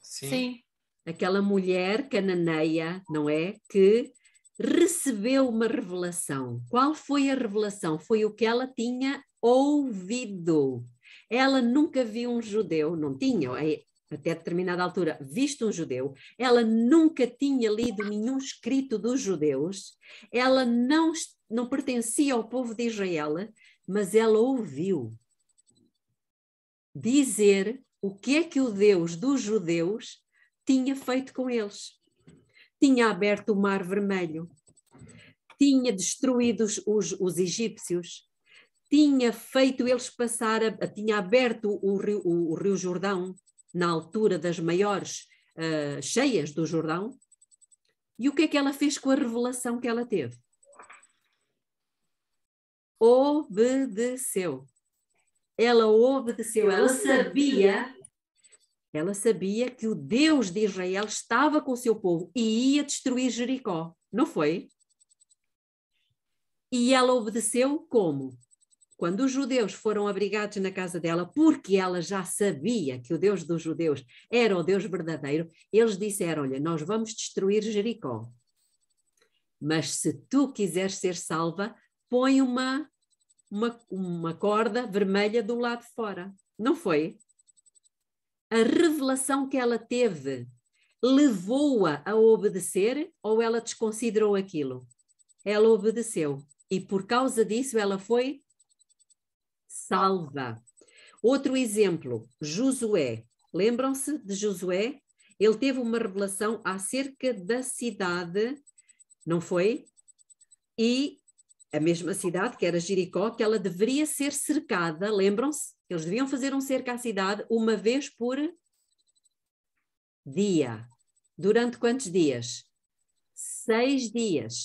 Sim. Aquela mulher cananeia, não é? Que recebeu uma revelação. Qual foi a revelação? Foi o que ela tinha ouvido. Ela nunca viu um judeu, não tinha. até determinada altura, visto um judeu, ela nunca tinha lido nenhum escrito dos judeus, ela não pertencia ao povo de Israel, mas ela ouviu dizer o que é que o Deus dos judeus tinha feito com eles. Tinha aberto o Mar Vermelho, tinha destruído os egípcios, tinha feito eles passar, tinha aberto o rio Jordão, na altura das maiores cheias do Jordão. E o que é que ela fez com a revelação que ela teve? Obedeceu. Ela obedeceu, ela sabia que o Deus de Israel estava com o seu povo e ia destruir Jericó, não foi? E ela obedeceu como? Quando os judeus foram abrigados na casa dela, porque ela já sabia que o Deus dos judeus era o Deus verdadeiro, eles disseram-lhe, nós vamos destruir Jericó. Mas se tu quiseres ser salva, põe uma corda vermelha do lado de fora. Não foi? A revelação que ela teve levou-a a obedecer ou ela desconsiderou aquilo? Ela obedeceu. E por causa disso ela foi salva. Outro exemplo, Josué. Lembram-se de Josué? Ele teve uma revelação acerca da cidade, não foi? E a mesma cidade, que era Jericó, que ela deveria ser cercada, lembram-se? Eles deviam fazer um cerco à cidade uma vez por dia. Durante quantos dias? 6 dias.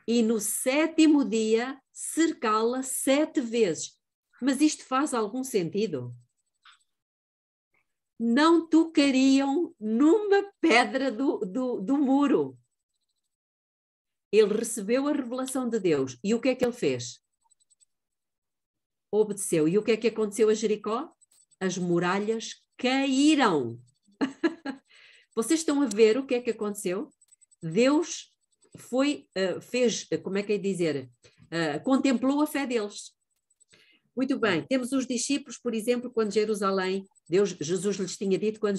E no 7º dia, cercá-la 7 vezes. Mas isto faz algum sentido? Não tocariam numa pedra do muro. Ele recebeu a revelação de Deus. E o que é que ele fez? Obedeceu. E o que é que aconteceu a Jericó? As muralhas caíram. Vocês estão a ver o que é que aconteceu? Deus fez, como é que é dizer? Contemplou a fé deles. Muito bem, temos os discípulos, por exemplo, quando Jesus lhes tinha dito, quando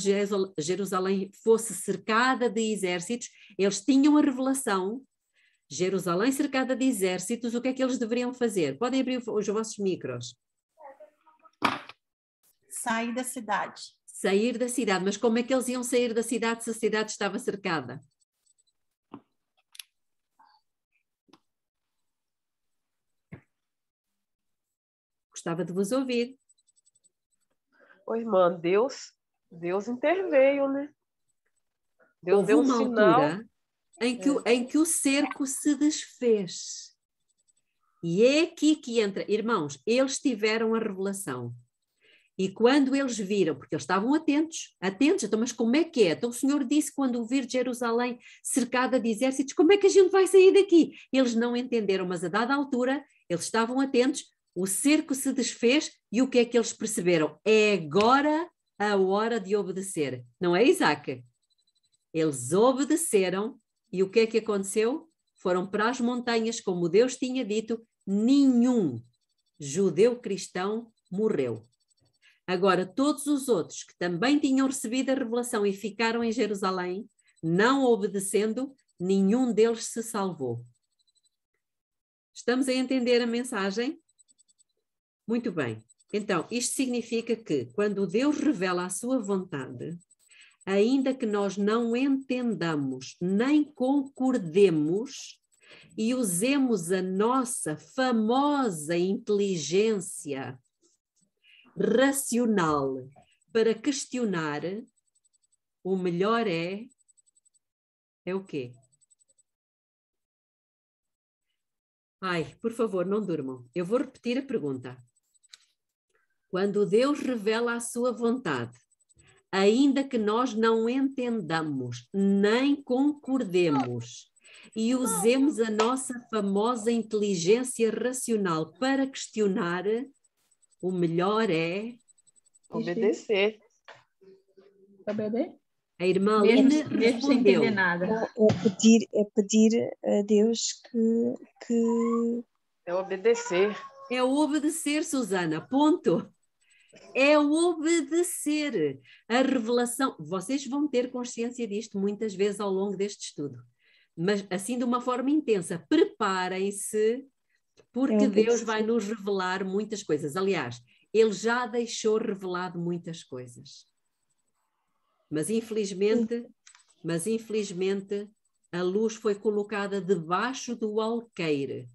Jerusalém fosse cercada de exércitos, eles tinham a revelação, Jerusalém cercada de exércitos, o que é que eles deveriam fazer? Podem abrir os vossos micros. Sair da cidade. Sair da cidade, mas como é que eles iam sair da cidade se a cidade estava cercada? Gostava de vos ouvir. Ô, irmã, Deus interveio, né? Deus Houve deu um uma sinal. altura em que o cerco se desfez. E é aqui que entra. Irmãos, eles tiveram a revelação. E quando eles viram, porque eles estavam atentos, então, mas como é que é? Então o Senhor disse, quando vir Jerusalém cercada de exércitos, como é que a gente vai sair daqui? Eles não entenderam, mas a dada altura, eles estavam atentos, o cerco se desfez e o que é que eles perceberam? É agora a hora de obedecer. Não é, Isaac? Eles obedeceram e o que é que aconteceu? Foram para as montanhas, como Deus tinha dito, nenhum judeu cristão morreu. Agora, todos os outros que também tinham recebido a revelação e ficaram em Jerusalém, não obedecendo, nenhum deles se salvou. Estamos a entender a mensagem? Muito bem. Então, isto significa que quando Deus revela a sua vontade, ainda que nós não entendamos nem concordemos e usemos a nossa famosa inteligência racional para questionar, o melhor é o quê? Ai, por favor, não durmam. Eu vou repetir a pergunta. Quando Deus revela a sua vontade, ainda que nós não entendamos, nem concordemos, e usemos a nossa famosa inteligência racional para questionar, o melhor é obedecer. Obedecer? A irmã Aline mesmo sem entender nada. É pedir a Deus que... É obedecer. É obedecer, Susana, ponto. é obedecer. A revelação, vocês vão ter consciência disto muitas vezes ao longo deste estudo, mas assim de uma forma intensa. Preparem-se, porque Deus vai nos revelar muitas coisas. Aliás, Ele já deixou revelado muitas coisas. Mas infelizmente, a luz foi colocada debaixo do alqueire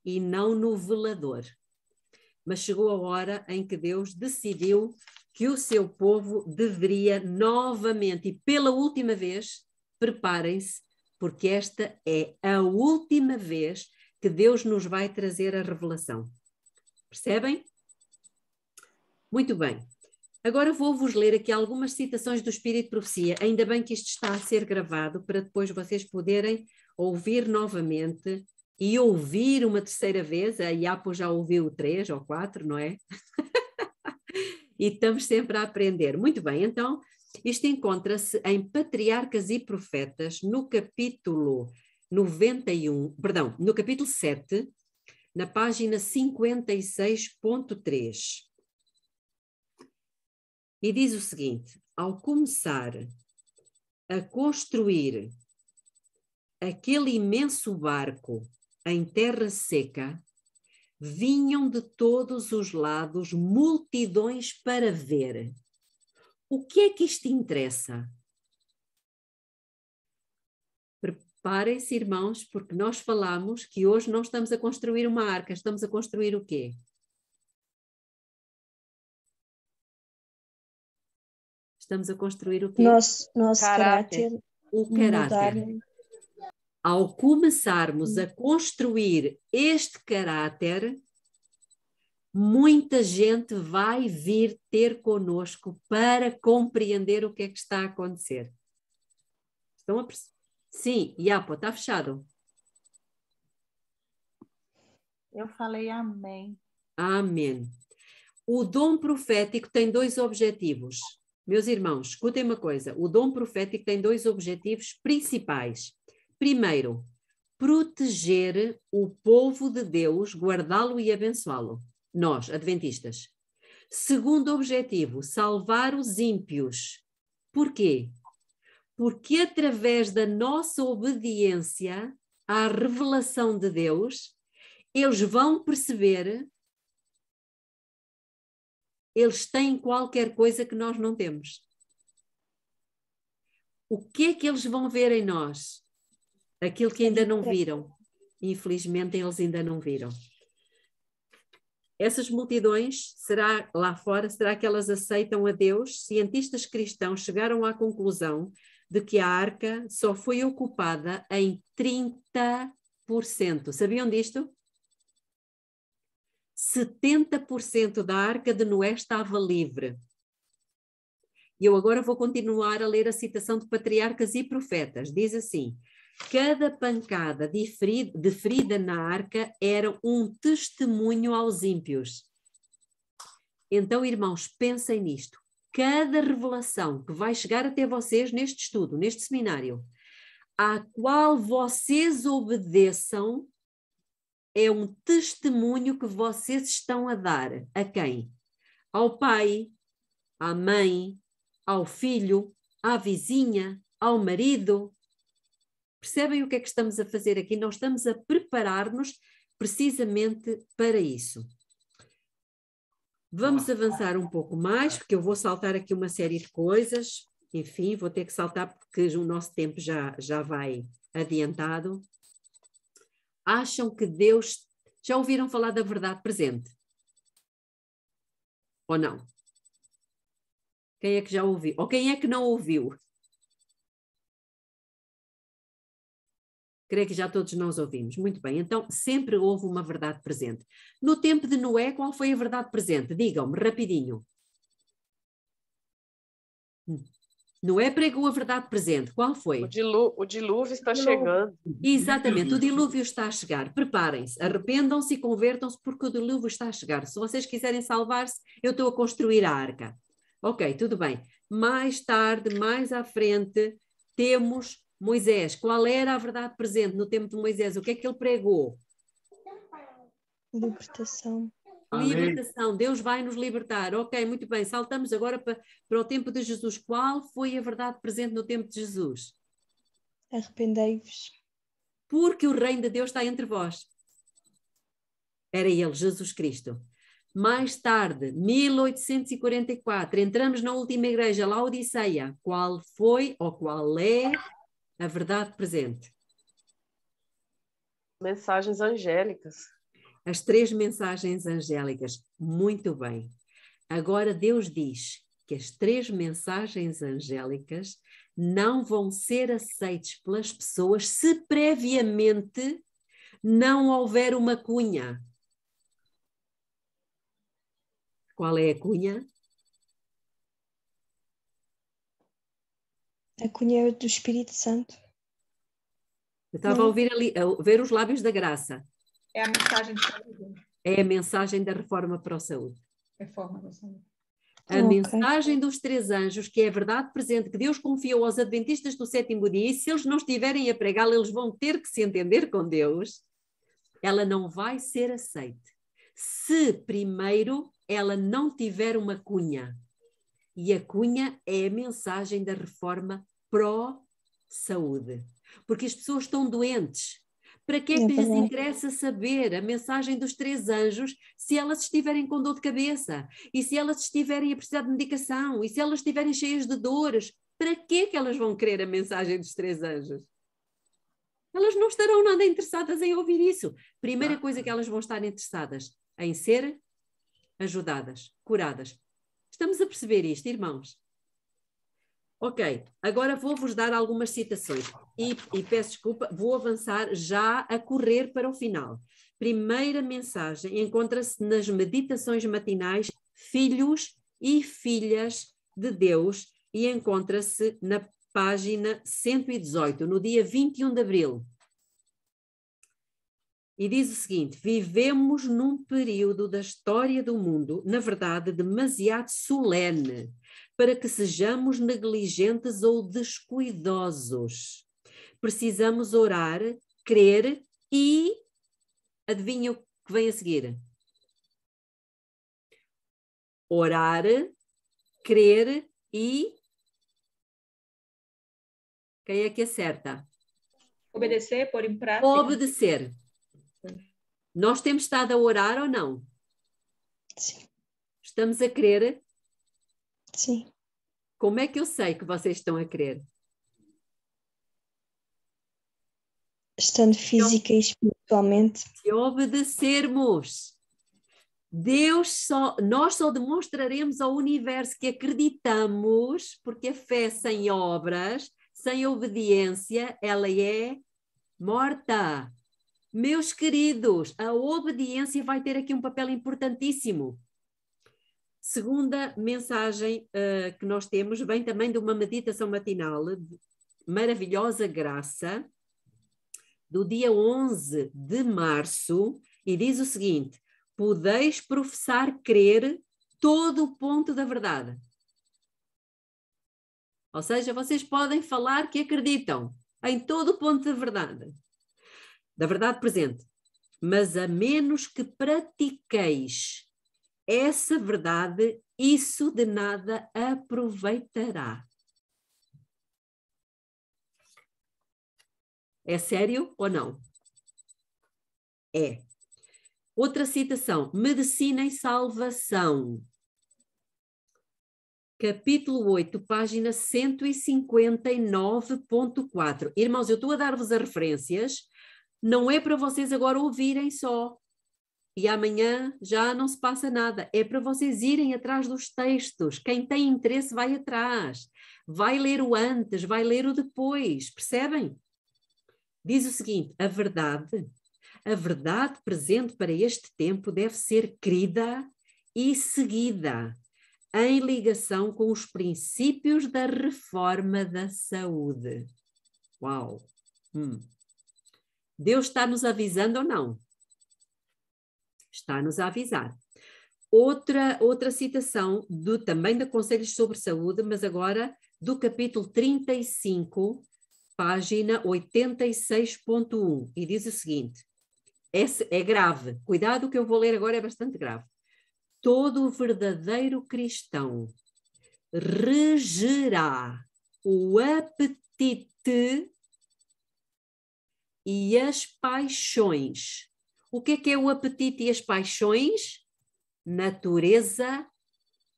e não no velador. Mas chegou a hora em que Deus decidiu que o seu povo deveria novamente, e pela última vez, preparem-se, porque esta é a última vez que Deus nos vai trazer a revelação. Percebem? Muito bem. Agora vou-vos ler aqui algumas citações do Espírito de Profecia. Ainda bem que isto está a ser gravado para depois vocês poderem ouvir novamente e ouvir uma terceira vez. A Iapo já ouviu 3 ou 4, não é? E estamos sempre a aprender. Muito bem, então, isto encontra-se em Patriarcas e Profetas, no capítulo 91, no capítulo 7, na página 56.3. E diz o seguinte: ao começar a construir aquele imenso barco em terra seca, vinham de todos os lados multidões para ver. O que é que isto interessa? Preparem-se, irmãos, porque nós falamos que hoje não estamos a construir uma arca, estamos a construir o quê? Estamos a construir o quê? Nosso caráter. O caráter. Ao começarmos a construir este caráter, muita gente vai vir ter conosco para compreender o que é que está a acontecer. Estão a perceber? Sim, Iapo, está fechado. Eu falei amém. Amém. O dom profético tem 2 objetivos. Meus irmãos, escutem uma coisa. O dom profético tem 2 objetivos principais. Primeiro, proteger o povo de Deus, guardá-lo e abençoá-lo. Nós, adventistas. Segundo objetivo, salvar os ímpios. Por quê? Porque através da nossa obediência à revelação de Deus, eles vão perceber, eles têm qualquer coisa que nós não temos. O que é que eles vão ver em nós? Aquilo que ainda não viram. Infelizmente, eles ainda não viram. Essas multidões, lá fora, será que elas aceitam a Deus? Cientistas cristãos chegaram à conclusão de que a arca só foi ocupada em 30%. Sabiam disto? 70% da arca de Noé estava livre. E eu agora vou continuar a ler a citação de Patriarcas e Profetas. Diz assim: cada pancada de ferida na arca era um testemunho aos ímpios. Então, irmãos, pensem nisto. Cada revelação que vai chegar até vocês neste estudo, neste seminário, à qual vocês obedeçam, é um testemunho que vocês estão a dar. A quem? Ao pai, à mãe, ao filho, à vizinha, ao marido. Percebem o que é que estamos a fazer aqui? Nós estamos a preparar-nos precisamente para isso. Vamos avançar um pouco mais, porque eu vou saltar aqui uma série de coisas. Enfim, vou ter que saltar porque o nosso tempo já vai adiantado. Acham que Deus... Já ouviram falar da verdade presente? Ou não? Quem é que já ouviu? Ou quem é que não ouviu? Creio que já todos nós ouvimos. Muito bem, então sempre houve uma verdade presente. No tempo de Noé, qual foi a verdade presente? Digam-me, rapidinho. Noé pregou a verdade presente. Qual foi? O dilúvio está chegando. Exatamente, o dilúvio está a chegar. Preparem-se, arrependam-se e convertam-se porque o dilúvio está a chegar. Se vocês quiserem salvar-se, eu estou a construir a arca. Ok, tudo bem. Mais tarde, mais à frente, temos Moisés. Qual era a verdade presente no tempo de Moisés? O que é que ele pregou? Libertação. Libertação, Deus vai nos libertar. Ok, muito bem, saltamos agora para o tempo de Jesus. Qual foi a verdade presente no tempo de Jesus? Arrependei-vos. Porque o reino de Deus está entre vós. Era ele, Jesus Cristo. Mais tarde, 1844, entramos na última igreja, Laodiceia. Qual foi ou qual é a verdade presente? Mensagens angélicas. As 3 mensagens angélicas. Muito bem. Agora Deus diz que as 3 mensagens angélicas não vão ser aceitas pelas pessoas se previamente não houver uma cunha. Qual é a cunha? A cunha do Espírito Santo. Eu estava a ouvir ali, a ver os lábios da graça. É a mensagem de saúde. É a mensagem da reforma para a saúde. Reforma da saúde. A mensagem dos 3 anjos, que é a verdade presente que Deus confiou aos adventistas do 7º dia, e se eles não estiverem a pregá-la, eles vão ter que se entender com Deus, ela não vai ser aceite. Se primeiro ela não tiver uma cunha. E a cunha é a mensagem da reforma pró-saúde. Porque as pessoas estão doentes. Para que é que lhes interessa saber a mensagem dos 3 anjos se elas estiverem com dor de cabeça? E se elas estiverem a precisar de medicação? E se elas estiverem cheias de dores? Para que é que elas vão querer a mensagem dos 3 anjos? Elas não estarão nada interessadas em ouvir isso. Primeira coisa que elas vão estar interessadas em ser ajudadas, curadas. Estamos a perceber isto, irmãos? Ok, agora vou-vos dar algumas citações e peço desculpa, vou avançar já a correr para o final. Primeira mensagem encontra-se nas meditações matinais Filhos e Filhas de Deus e encontra-se na página 118, no dia 21 de abril. E diz o seguinte: vivemos num período da história do mundo, na verdade, demasiado solene, para que sejamos negligentes ou descuidosos. Precisamos orar, crer e... Adivinha o que vem a seguir? Orar, crer e... Quem é que acerta? Obedecer, pôr em prática. Obedecer. Nós temos estado a orar ou não? Sim. Estamos a crer? Sim. Como é que eu sei que vocês estão a crer? Estando física e espiritualmente. Se obedecermos, nós só demonstraremos ao universo que acreditamos, porque a fé sem obras, sem obediência, ela é morta. Meus queridos, a obediência vai ter aqui um papel importantíssimo. Segunda mensagem que nós temos vem também de uma meditação matinal, Maravilhosa Graça, do dia 11 de março, e diz o seguinte: podeis professar crer todo o ponto da verdade. Ou seja, vocês podem falar que acreditam em todo o ponto da verdade presente, mas a menos que pratiqueis essa verdade, isso de nada aproveitará. É sério ou não? É. Outra citação, Medicina e Salvação. Capítulo 8, página 159.4. Irmãos, eu estou a dar-vos as referências, não é para vocês agora ouvirem só. E amanhã já não se passa nada. É para vocês irem atrás dos textos. Quem tem interesse vai atrás. Vai ler o antes, vai ler o depois. Percebem? Diz o seguinte: a verdade presente para este tempo deve ser crida e seguida em ligação com os princípios da reforma da saúde. Uau! Deus está nos avisando ou não? Está-nos a avisar. Outra citação também de Conselhos sobre Saúde, mas agora do capítulo 35, página 86.1, e diz o seguinte: é grave, cuidado, o que eu vou ler agora é bastante grave. todo o verdadeiro cristão regerá o apetite e as paixões. O que é o apetite e as paixões? Natureza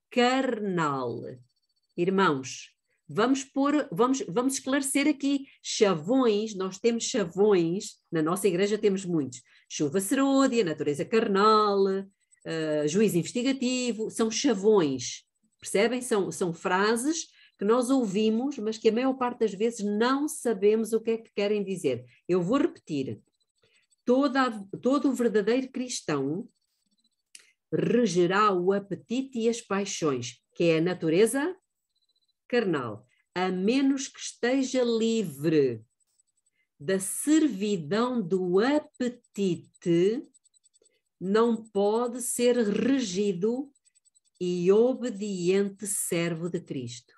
carnal. Irmãos, vamos esclarecer aqui. Chavões, nós temos chavões, na nossa igreja temos muitos. Chuva serôdia, natureza carnal, juízo investigativo, são chavões. Percebem? São frases que nós ouvimos, mas que a maior parte das vezes não sabemos o que é que querem dizer. Eu vou repetir. Todo o verdadeiro cristão regerá o apetite e as paixões, que é a natureza carnal, a menos que esteja livre da servidão do apetite, não pode ser regido e obediente servo de Cristo.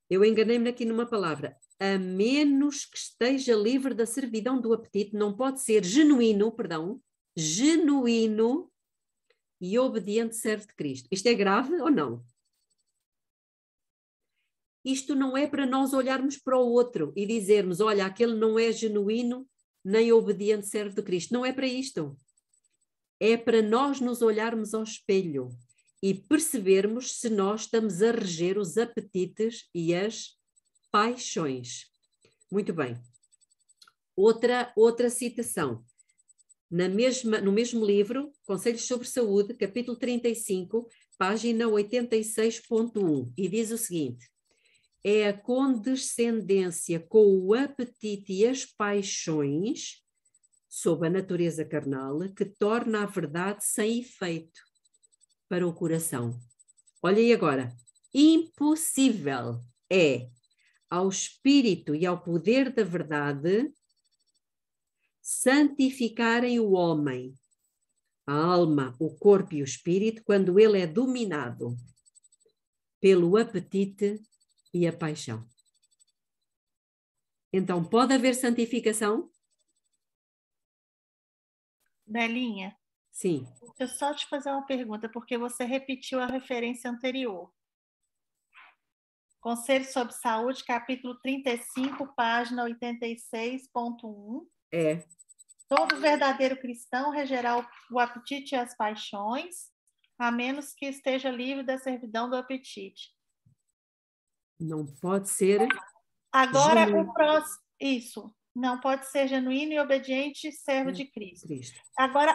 Eu enganei-me aqui numa palavra. A menos que esteja livre da servidão do apetite, não pode ser genuíno e obediente servo de Cristo. Isto é grave ou não? Isto não é para nós olharmos para o outro e dizermos, olha, aquele não é genuíno nem obediente servo de Cristo. Não é para isto. É para nós nos olharmos ao espelho e percebermos se nós estamos a reger os apetites e as paixões. Muito bem. Outra citação. No mesmo livro, Conselhos sobre Saúde, capítulo 35, página 86.1, e diz o seguinte: é a condescendência com o apetite e as paixões, sob a natureza carnal, que torna a verdade sem efeito para o coração. Olha aí agora. Impossível é ao Espírito e ao poder da verdade santificarem o homem, a alma, o corpo e o espírito, quando ele é dominado pelo apetite e a paixão. Então, pode haver santificação? Belinha? Sim. Deixa eu só te fazer uma pergunta, porque você repetiu a referência anterior. Conselho sobre Saúde, capítulo 35, página 86.1. É. Todo verdadeiro cristão regerá o apetite e as paixões, a menos que esteja livre da servidão do apetite. Não pode ser. Agora, o próximo. Isso. Não pode ser genuíno e obediente servo de Cristo. Agora,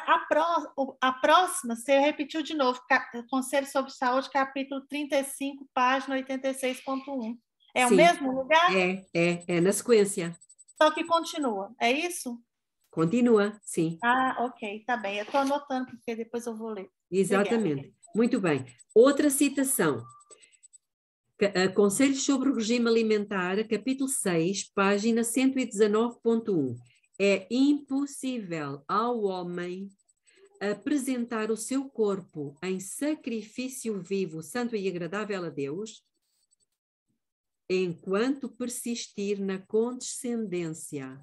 a próxima, você repetiu de novo. Conselho sobre Saúde, capítulo 35, página 86.1. É Sim. O mesmo lugar? É na sequência. Só que continua, é isso? Continua, sim. Ah, ok, tá bem. Eu estou anotando, porque depois eu vou ler. Exatamente. Obrigada. Muito bem. Outra citação. Conselhos sobre o regime alimentar, capítulo 6, página 119.1. É impossível ao homem apresentar o seu corpo em sacrifício vivo, santo e agradável a Deus, enquanto persistir na condescendência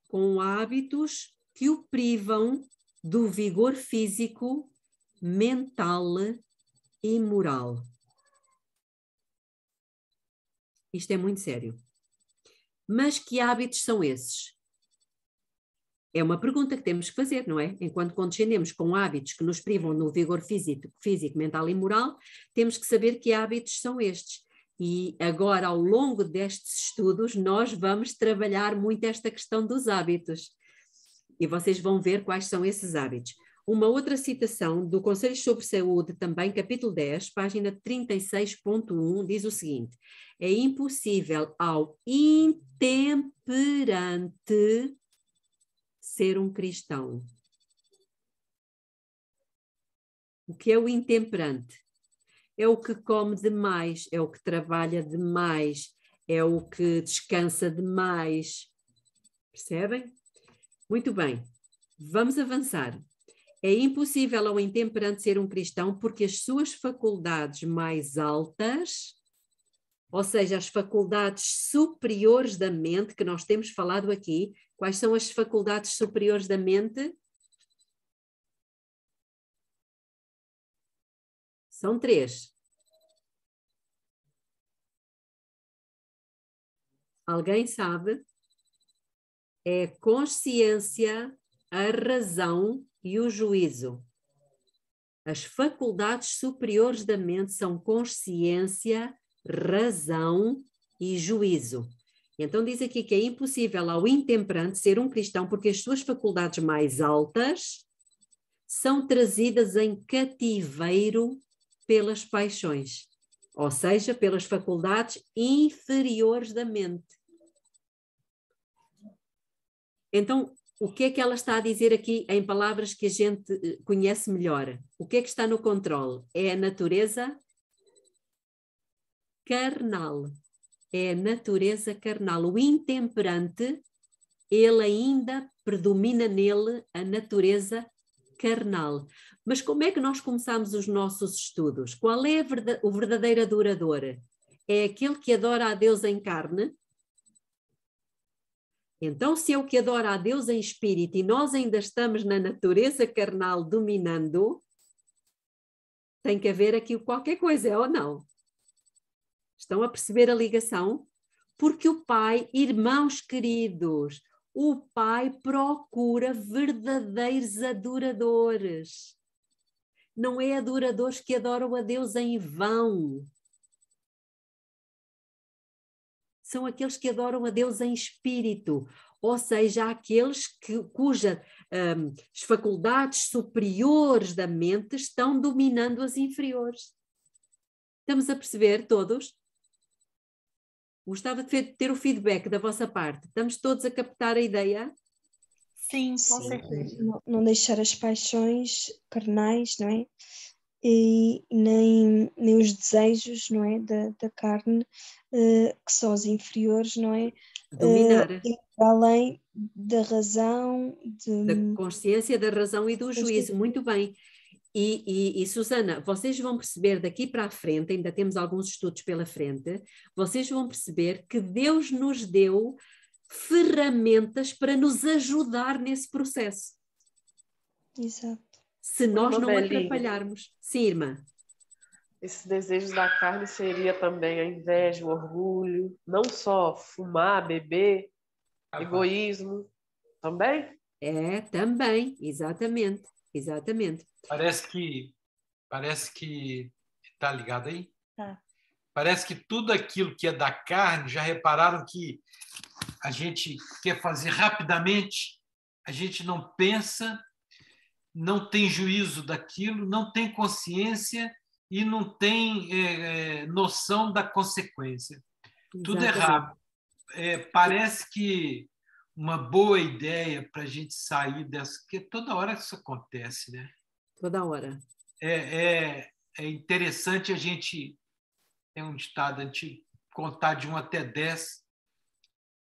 com hábitos que o privam do vigor físico, mental e moral. Isto é muito sério. Mas que hábitos são esses? É uma pergunta que temos que fazer, não é? Enquanto condescendemos com hábitos que nos privam do vigor físico, mental e moral, temos que saber que hábitos são estes. E agora, ao longo destes estudos, nós vamos trabalhar muito esta questão dos hábitos. E vocês vão ver quais são esses hábitos. Uma outra citação do Conselho sobre Saúde, também, capítulo 10, página 36.1, diz o seguinte: é impossível ao intemperante ser um cristão. O que é o intemperante? É o que come demais, é o que trabalha demais, é o que descansa demais. Percebem? Muito bem, vamos avançar. É impossível ao intemperante ser um cristão porque as suas faculdades mais altas, ou seja, as faculdades superiores da mente, que nós temos falado aqui, quais são as faculdades superiores da mente? São 3. Alguém sabe? É a consciência, a razão e o juízo. As faculdades superiores da mente são consciência, razão e juízo. Então diz aqui que é impossível ao intemperante ser um cristão porque as suas faculdades mais altas são trazidas em cativeiro pelas paixões, ou seja, pelas faculdades inferiores da mente. Então, o que é que ela está a dizer aqui em palavras que a gente conhece melhor? O que é que está no controle? É a natureza carnal. É a natureza carnal. O intemperante, ele ainda predomina nele a natureza carnal. Mas como é que nós começamos os nossos estudos? Qual é o verdadeiro adorador? É aquele que adora a Deus em carne? Então, se é o que adora a Deus em espírito e nós ainda estamos na natureza carnal dominando, tem que haver aqui qualquer coisa, é ou não? Estão a perceber a ligação? Porque o Pai, irmãos queridos, o Pai procura verdadeiros adoradores. Não é adoradores que adoram a Deus em vão. São aqueles que adoram a Deus em espírito, ou seja, aqueles cujas as faculdades superiores da mente estão dominando as inferiores. Estamos a perceber todos? Gostava de ter o feedback da vossa parte. Estamos todos a captar a ideia? Sim, com certeza. Não deixar as paixões carnais, não é? E nem os desejos, não é, da carne, que são os inferiores, não é? Dominar. Além da razão, da consciência, da razão e do juízo. Muito bem. E Susana, vocês vão perceber daqui para a frente, ainda temos alguns estudos pela frente, vocês vão perceber que Deus nos deu ferramentas para nos ajudar nesse processo. Exato. Se nós não atrapalharmos. Sim, irmã. Esses desejos da carne seria também a inveja, o orgulho, não só fumar, beber, egoísmo, também? É, também, exatamente, exatamente. Parece que está ligado aí? Tá. Parece que tudo aquilo que é da carne, já repararam que a gente quer fazer rapidamente, a gente não pensa, não tem juízo daquilo, não tem consciência e não tem noção da consequência. Exatamente. Tudo errado. Parece que uma boa ideia para a gente sair dessa, porque toda hora isso acontece, né? Toda hora. É interessante a gente, tem um ditado, a gente contar de 1 até 10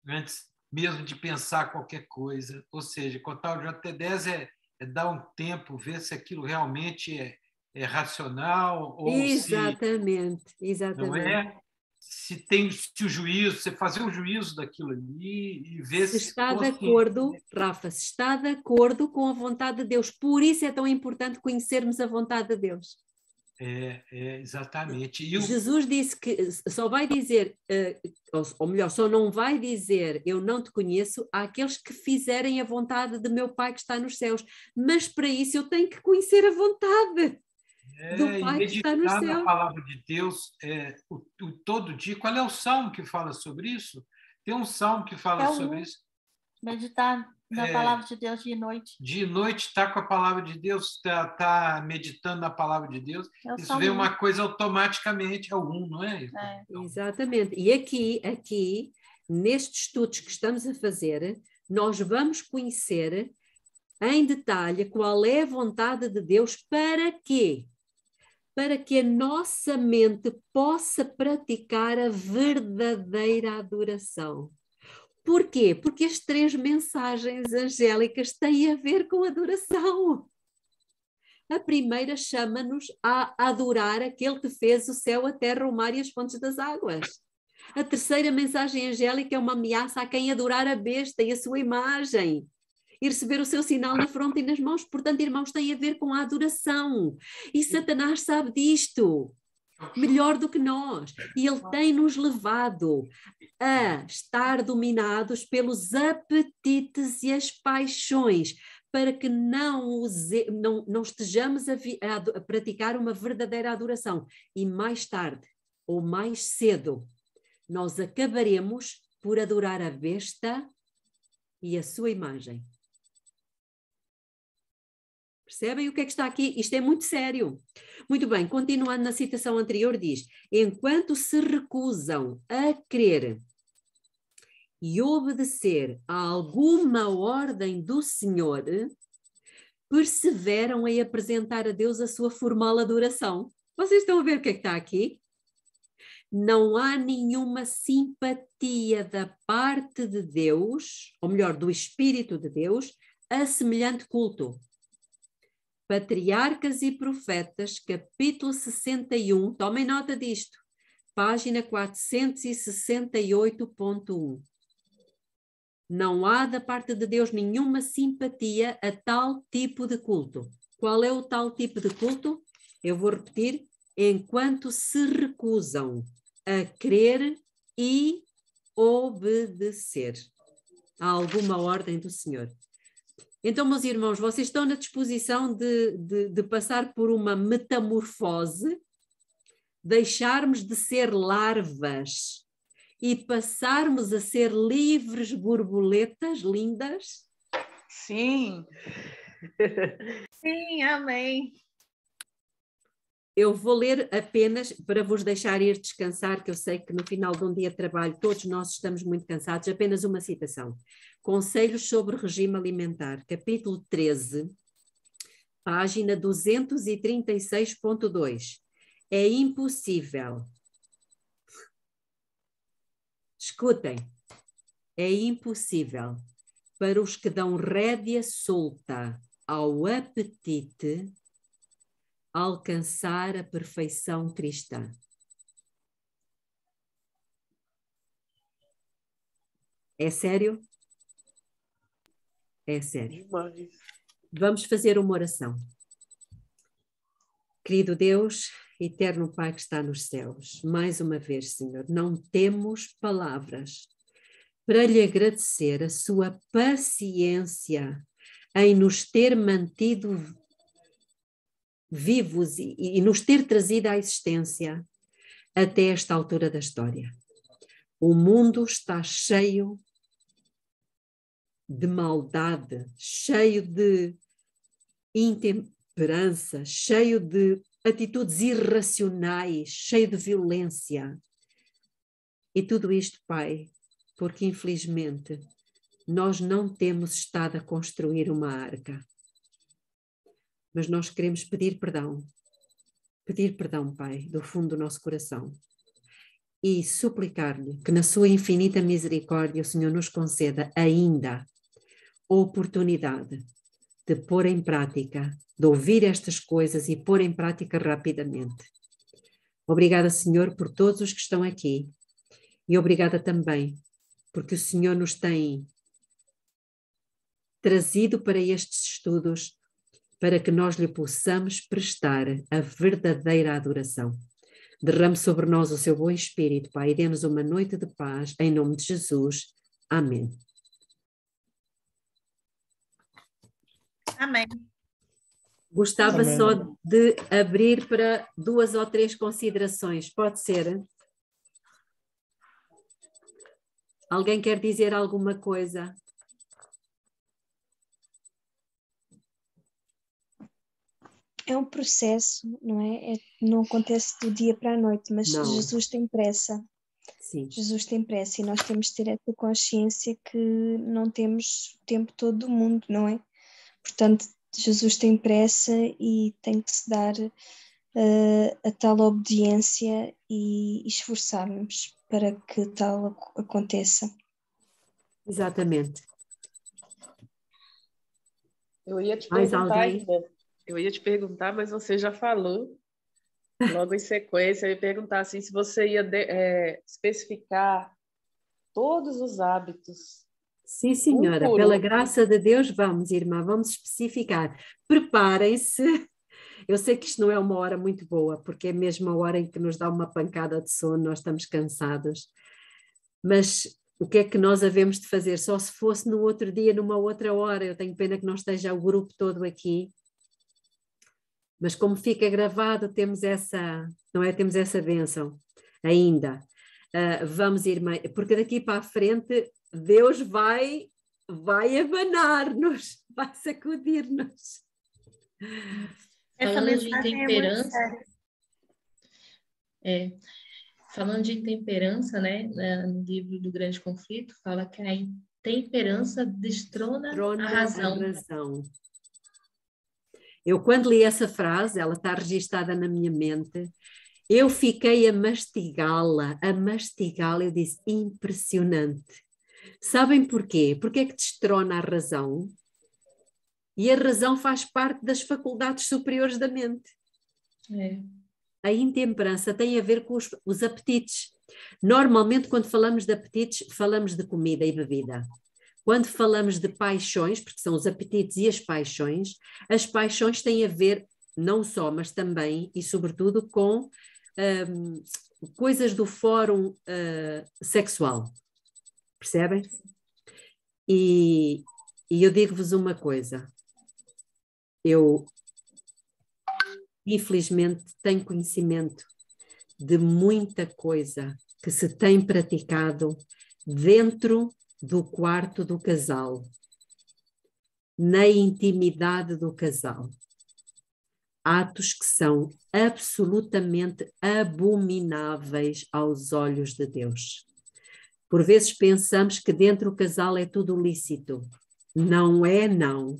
antes mesmo de pensar qualquer coisa. Ou seja, contar de 1 até 10 é dar um tempo, ver se aquilo realmente é racional ou exatamente, se exatamente. não é. Se o juízo, você fazer o juízo daquilo ali e ver se está de acordo, Rafa, se está de acordo com a vontade de Deus. Por isso é tão importante conhecermos a vontade de Deus. Exatamente. Jesus disse que só vai dizer, ou melhor, só não vai dizer eu não te conheço àqueles que fizerem a vontade de meu Pai que está nos céus. Mas para isso eu tenho que conhecer a vontade do Pai que está nos céus. Meditar na palavra de Deus todo dia. Qual é o salmo que fala sobre isso? Tem um salmo que fala sobre isso. Meditar na palavra de Deus de noite. De noite está com a palavra de Deus, está meditando na palavra de Deus. Isso vem uma coisa automaticamente, é o 1, não é? Então, exatamente. E aqui, nestes estudos que estamos a fazer, nós vamos conhecer em detalhe qual é a vontade de Deus para quê? Para que a nossa mente possa praticar a verdadeira adoração. Porquê? Porque as 3 mensagens angélicas têm a ver com adoração. A primeira chama-nos a adorar aquele que fez o céu, a terra, o mar e as fontes das águas. A terceira mensagem angélica é uma ameaça a quem adorar a besta e a sua imagem. e receber o seu sinal na fronte e nas mãos. Portanto, irmãos, tem a ver com a adoração. E Satanás sabe disto melhor do que nós. E ele tem-nos levado a estar dominados pelos apetites e as paixões, para que não estejamos a praticar uma verdadeira adoração. E mais tarde, ou mais cedo, nós acabaremos por adorar a besta e a sua imagem. Percebem o que é que está aqui? Isto é muito sério. Muito bem, continuando na citação anterior, diz: enquanto se recusam a crer e obedecer a alguma ordem do Senhor, perseveram em apresentar a Deus a sua formal adoração. Vocês estão a ver o que é que está aqui? Não há nenhuma simpatia da parte de Deus, ou melhor, do Espírito de Deus, a semelhante culto. Patriarcas e Profetas, capítulo 61, tomem nota disto, página 468.1. Não há da parte de Deus nenhuma simpatia a tal tipo de culto. Qual é o tal tipo de culto? Eu vou repetir: enquanto se recusam a crer e obedecer a alguma ordem do Senhor. Então, meus irmãos, vocês estão na disposição de passar por uma metamorfose, deixarmos de ser larvas e passarmos a ser livres borboletas lindas? Sim. Sim, amém. Eu vou ler apenas para vos deixar ir descansar, que eu sei que no final de um dia de trabalho todos nós estamos muito cansados. Apenas uma citação. Conselhos sobre regime alimentar, capítulo 13, página 236.2. É impossível. Escutem. É impossível para os que dão rédea solta ao apetite alcançar a perfeição cristã. É sério? É sério. Demais. Vamos fazer uma oração. Querido Deus, eterno Pai que está nos céus, mais uma vez, Senhor, não temos palavras para lhe agradecer a sua paciência em nos ter mantido vivos e nos ter trazido à existência até esta altura da história. O mundo está cheio de maldade, cheio de intemperança, cheio de atitudes irracionais, cheio de violência. E tudo isto, Pai, porque infelizmente nós não temos estado a construir uma arca. Mas nós queremos pedir perdão, Pai, do fundo do nosso coração, e suplicar-lhe que na sua infinita misericórdia o Senhor nos conceda ainda a oportunidade de pôr em prática, de ouvir estas coisas e pôr em prática rapidamente. Obrigada, Senhor, por todos os que estão aqui, e obrigada também porque o Senhor nos tem trazido para estes estudos para que nós lhe possamos prestar a verdadeira adoração. Derrame sobre nós o seu bom Espírito, Pai, e dê-nos uma noite de paz, em nome de Jesus. Amém. Amém. Gostava Amém. só de abrir para 2 ou 3 considerações. Pode ser? Alguém quer dizer alguma coisa? É um processo, não é? Não acontece do dia para a noite, mas Não. Jesus tem pressa. Sim. Jesus tem pressa e nós temos de ter essa consciência que não temos o tempo todo do mundo, não é? Portanto, Jesus tem pressa e tem que se dar a tal obediência e esforçarmos para que tal aconteça. Exatamente. Eu ia te Mais perguntar, alguém? irmã. Eu ia te perguntar, mas você já falou. Logo em sequência, eu ia perguntar assim, se você ia especificar todos os hábitos Sim, senhora, pela graça de Deus, vamos, irmã, vamos especificar. Preparem-se. Eu sei que isto não é uma hora muito boa, porque é mesmo a hora em que nos dá uma pancada de sono, nós estamos cansados. Mas o que é que nós havemos de fazer? Só se fosse no outro dia, numa outra hora. Eu tenho pena que não esteja o grupo todo aqui. Mas como fica gravado, temos essa, não é? Temos essa bênção ainda. Vamos, irmã, porque daqui para a frente Deus vai abanar-nos, vai sacudir-nos. Falando de intemperança, falando de intemperança, né, no livro do Grande Conflito, fala que a intemperança destrona a razão. Eu, quando li essa frase, ela está registada na minha mente, eu fiquei a mastigá-la, eu disse, impressionante. Sabem porquê? Porque é que destrona a razão? E a razão faz parte das faculdades superiores da mente. A intemperança tem a ver com os apetites. Normalmente, quando falamos de apetites, falamos de comida e bebida. Quando falamos de paixões, porque são os apetites e as paixões têm a ver não só, mas também e sobretudo com coisas do fórum sexual. Percebem? E eu digo-vos uma coisa. Eu, infelizmente, tenho conhecimento de muita coisa que se tem praticado dentro do quarto do casal, na intimidade do casal. Atos que são absolutamente abomináveis aos olhos de Deus. Por vezes pensamos que dentro do casal é tudo lícito. Não é, não.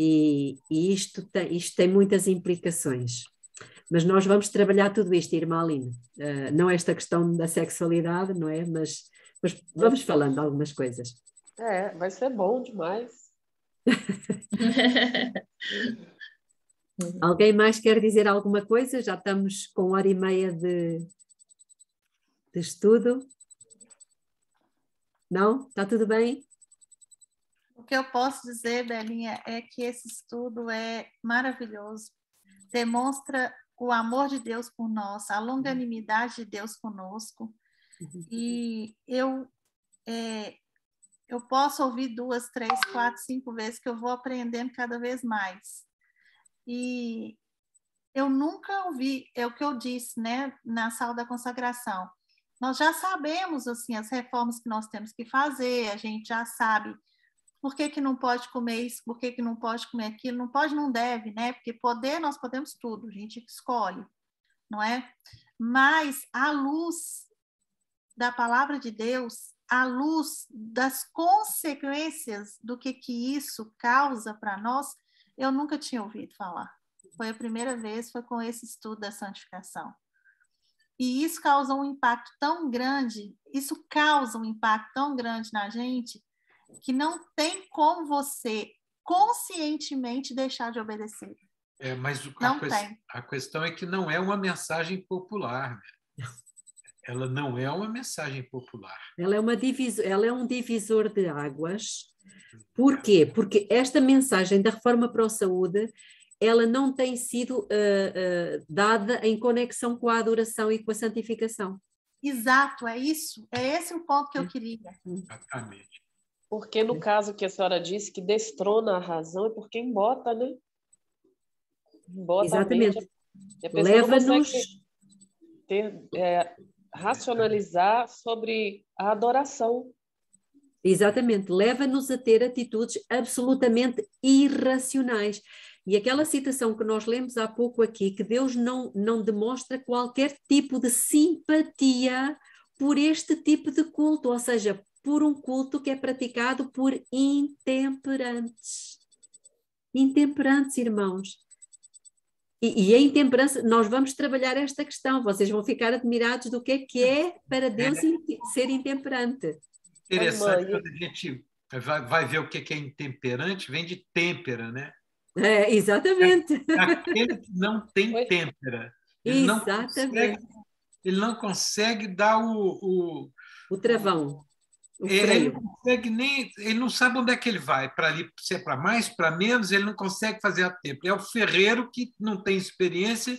E isto tem muitas implicações. Mas nós vamos trabalhar tudo isto, irmã Aline. Não esta questão da sexualidade, não é? Mas vamos falando algumas coisas. Vai ser bom demais. Alguém mais quer dizer alguma coisa? Já estamos com 1h30 de estudo. Não? Está tudo bem? O que eu posso dizer, Belinha, é que esse estudo é maravilhoso. Demonstra o amor de Deus por nós, a longanimidade de Deus conosco. E eu posso ouvir 2, 3, 4, 5 vezes que eu vou aprendendo cada vez mais. E eu nunca ouvi, é o que eu disse, né, na sala da consagração. Nós já sabemos, assim, as reformas que nós temos que fazer, a gente já sabe por que não pode comer isso, por que não pode comer aquilo, não pode, não deve, né? Porque poder, nós podemos tudo, a gente escolhe, não é? Mas à luz da palavra de Deus, à luz das consequências do que isso causa para nós, eu nunca tinha ouvido falar. Foi a primeira vez, foi com esse estudo da santificação. E isso causa um impacto tão grande, na gente, que não tem como você conscientemente deixar de obedecer. Mas a questão é que não é uma mensagem popular. Né? Ela não é uma mensagem popular. Ela é um divisor de águas. Por quê? Porque esta mensagem da Reforma para a Saúde, ela não tem sido dada em conexão com a adoração e com a santificação. Exato, é isso. É esse o ponto que eu queria. Exatamente. Porque no caso que a senhora disse que destrona a razão é porque embota, né? Embota. Exatamente. A pessoa leva-nos racionalizar sobre a adoração. Exatamente, leva-nos a ter atitudes absolutamente irracionais. E aquela citação que nós lemos há pouco aqui, que Deus não demonstra qualquer tipo de simpatia por este tipo de culto, ou seja, por um culto que é praticado por intemperantes. Intemperantes, irmãos. E a intemperança, nós vamos trabalhar esta questão, vocês vão ficar admirados do que é para Deus ser intemperante. Interessante, quando a gente vai ver o que é intemperante, vem de têmpera, né? Exatamente. Aquele que não tem têmpera. Ele não consegue dar o travão. Ele não consegue nem, ele não sabe onde é que ele vai, para ali, se é para mais, para menos, ele não consegue fazer a tempo. É o ferreiro que não tem experiência,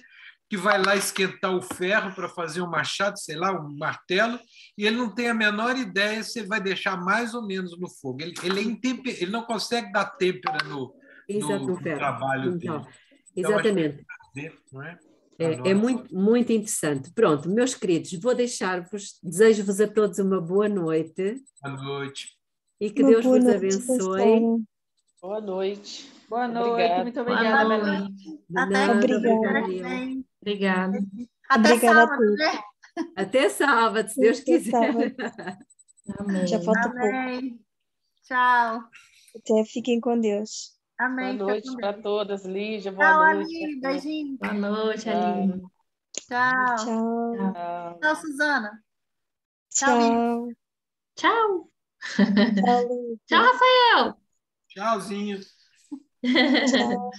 que vai lá esquentar o ferro para fazer um machado, sei lá, um martelo, e ele não tem a menor ideia se ele vai deixar mais ou menos no fogo. Ele não consegue dar têmpera no trabalho então, dele. Exatamente. Não é? É muito, muito interessante. Pronto, meus queridos, vou deixar-vos, desejo-vos a todos uma boa noite. Boa noite. E que Deus vos abençoe. Boa noite. Boa noite, Obrigada. muito obrigada, Melanie. Obrigada. Até sábado, né? Até sábado, se Deus quiser. Amém. Já falta Amém. Tchau. Até fiquem com Deus. Amém. Boa noite para todas. Lígia, Tchau, boa noite. Ali. Beijinho. Boa noite, Aline. Tchau. Tchau. Tchau, Suzana. Tchau. Tchau. Tchau, Tchau, Rafael. Tchauzinho. Tchau.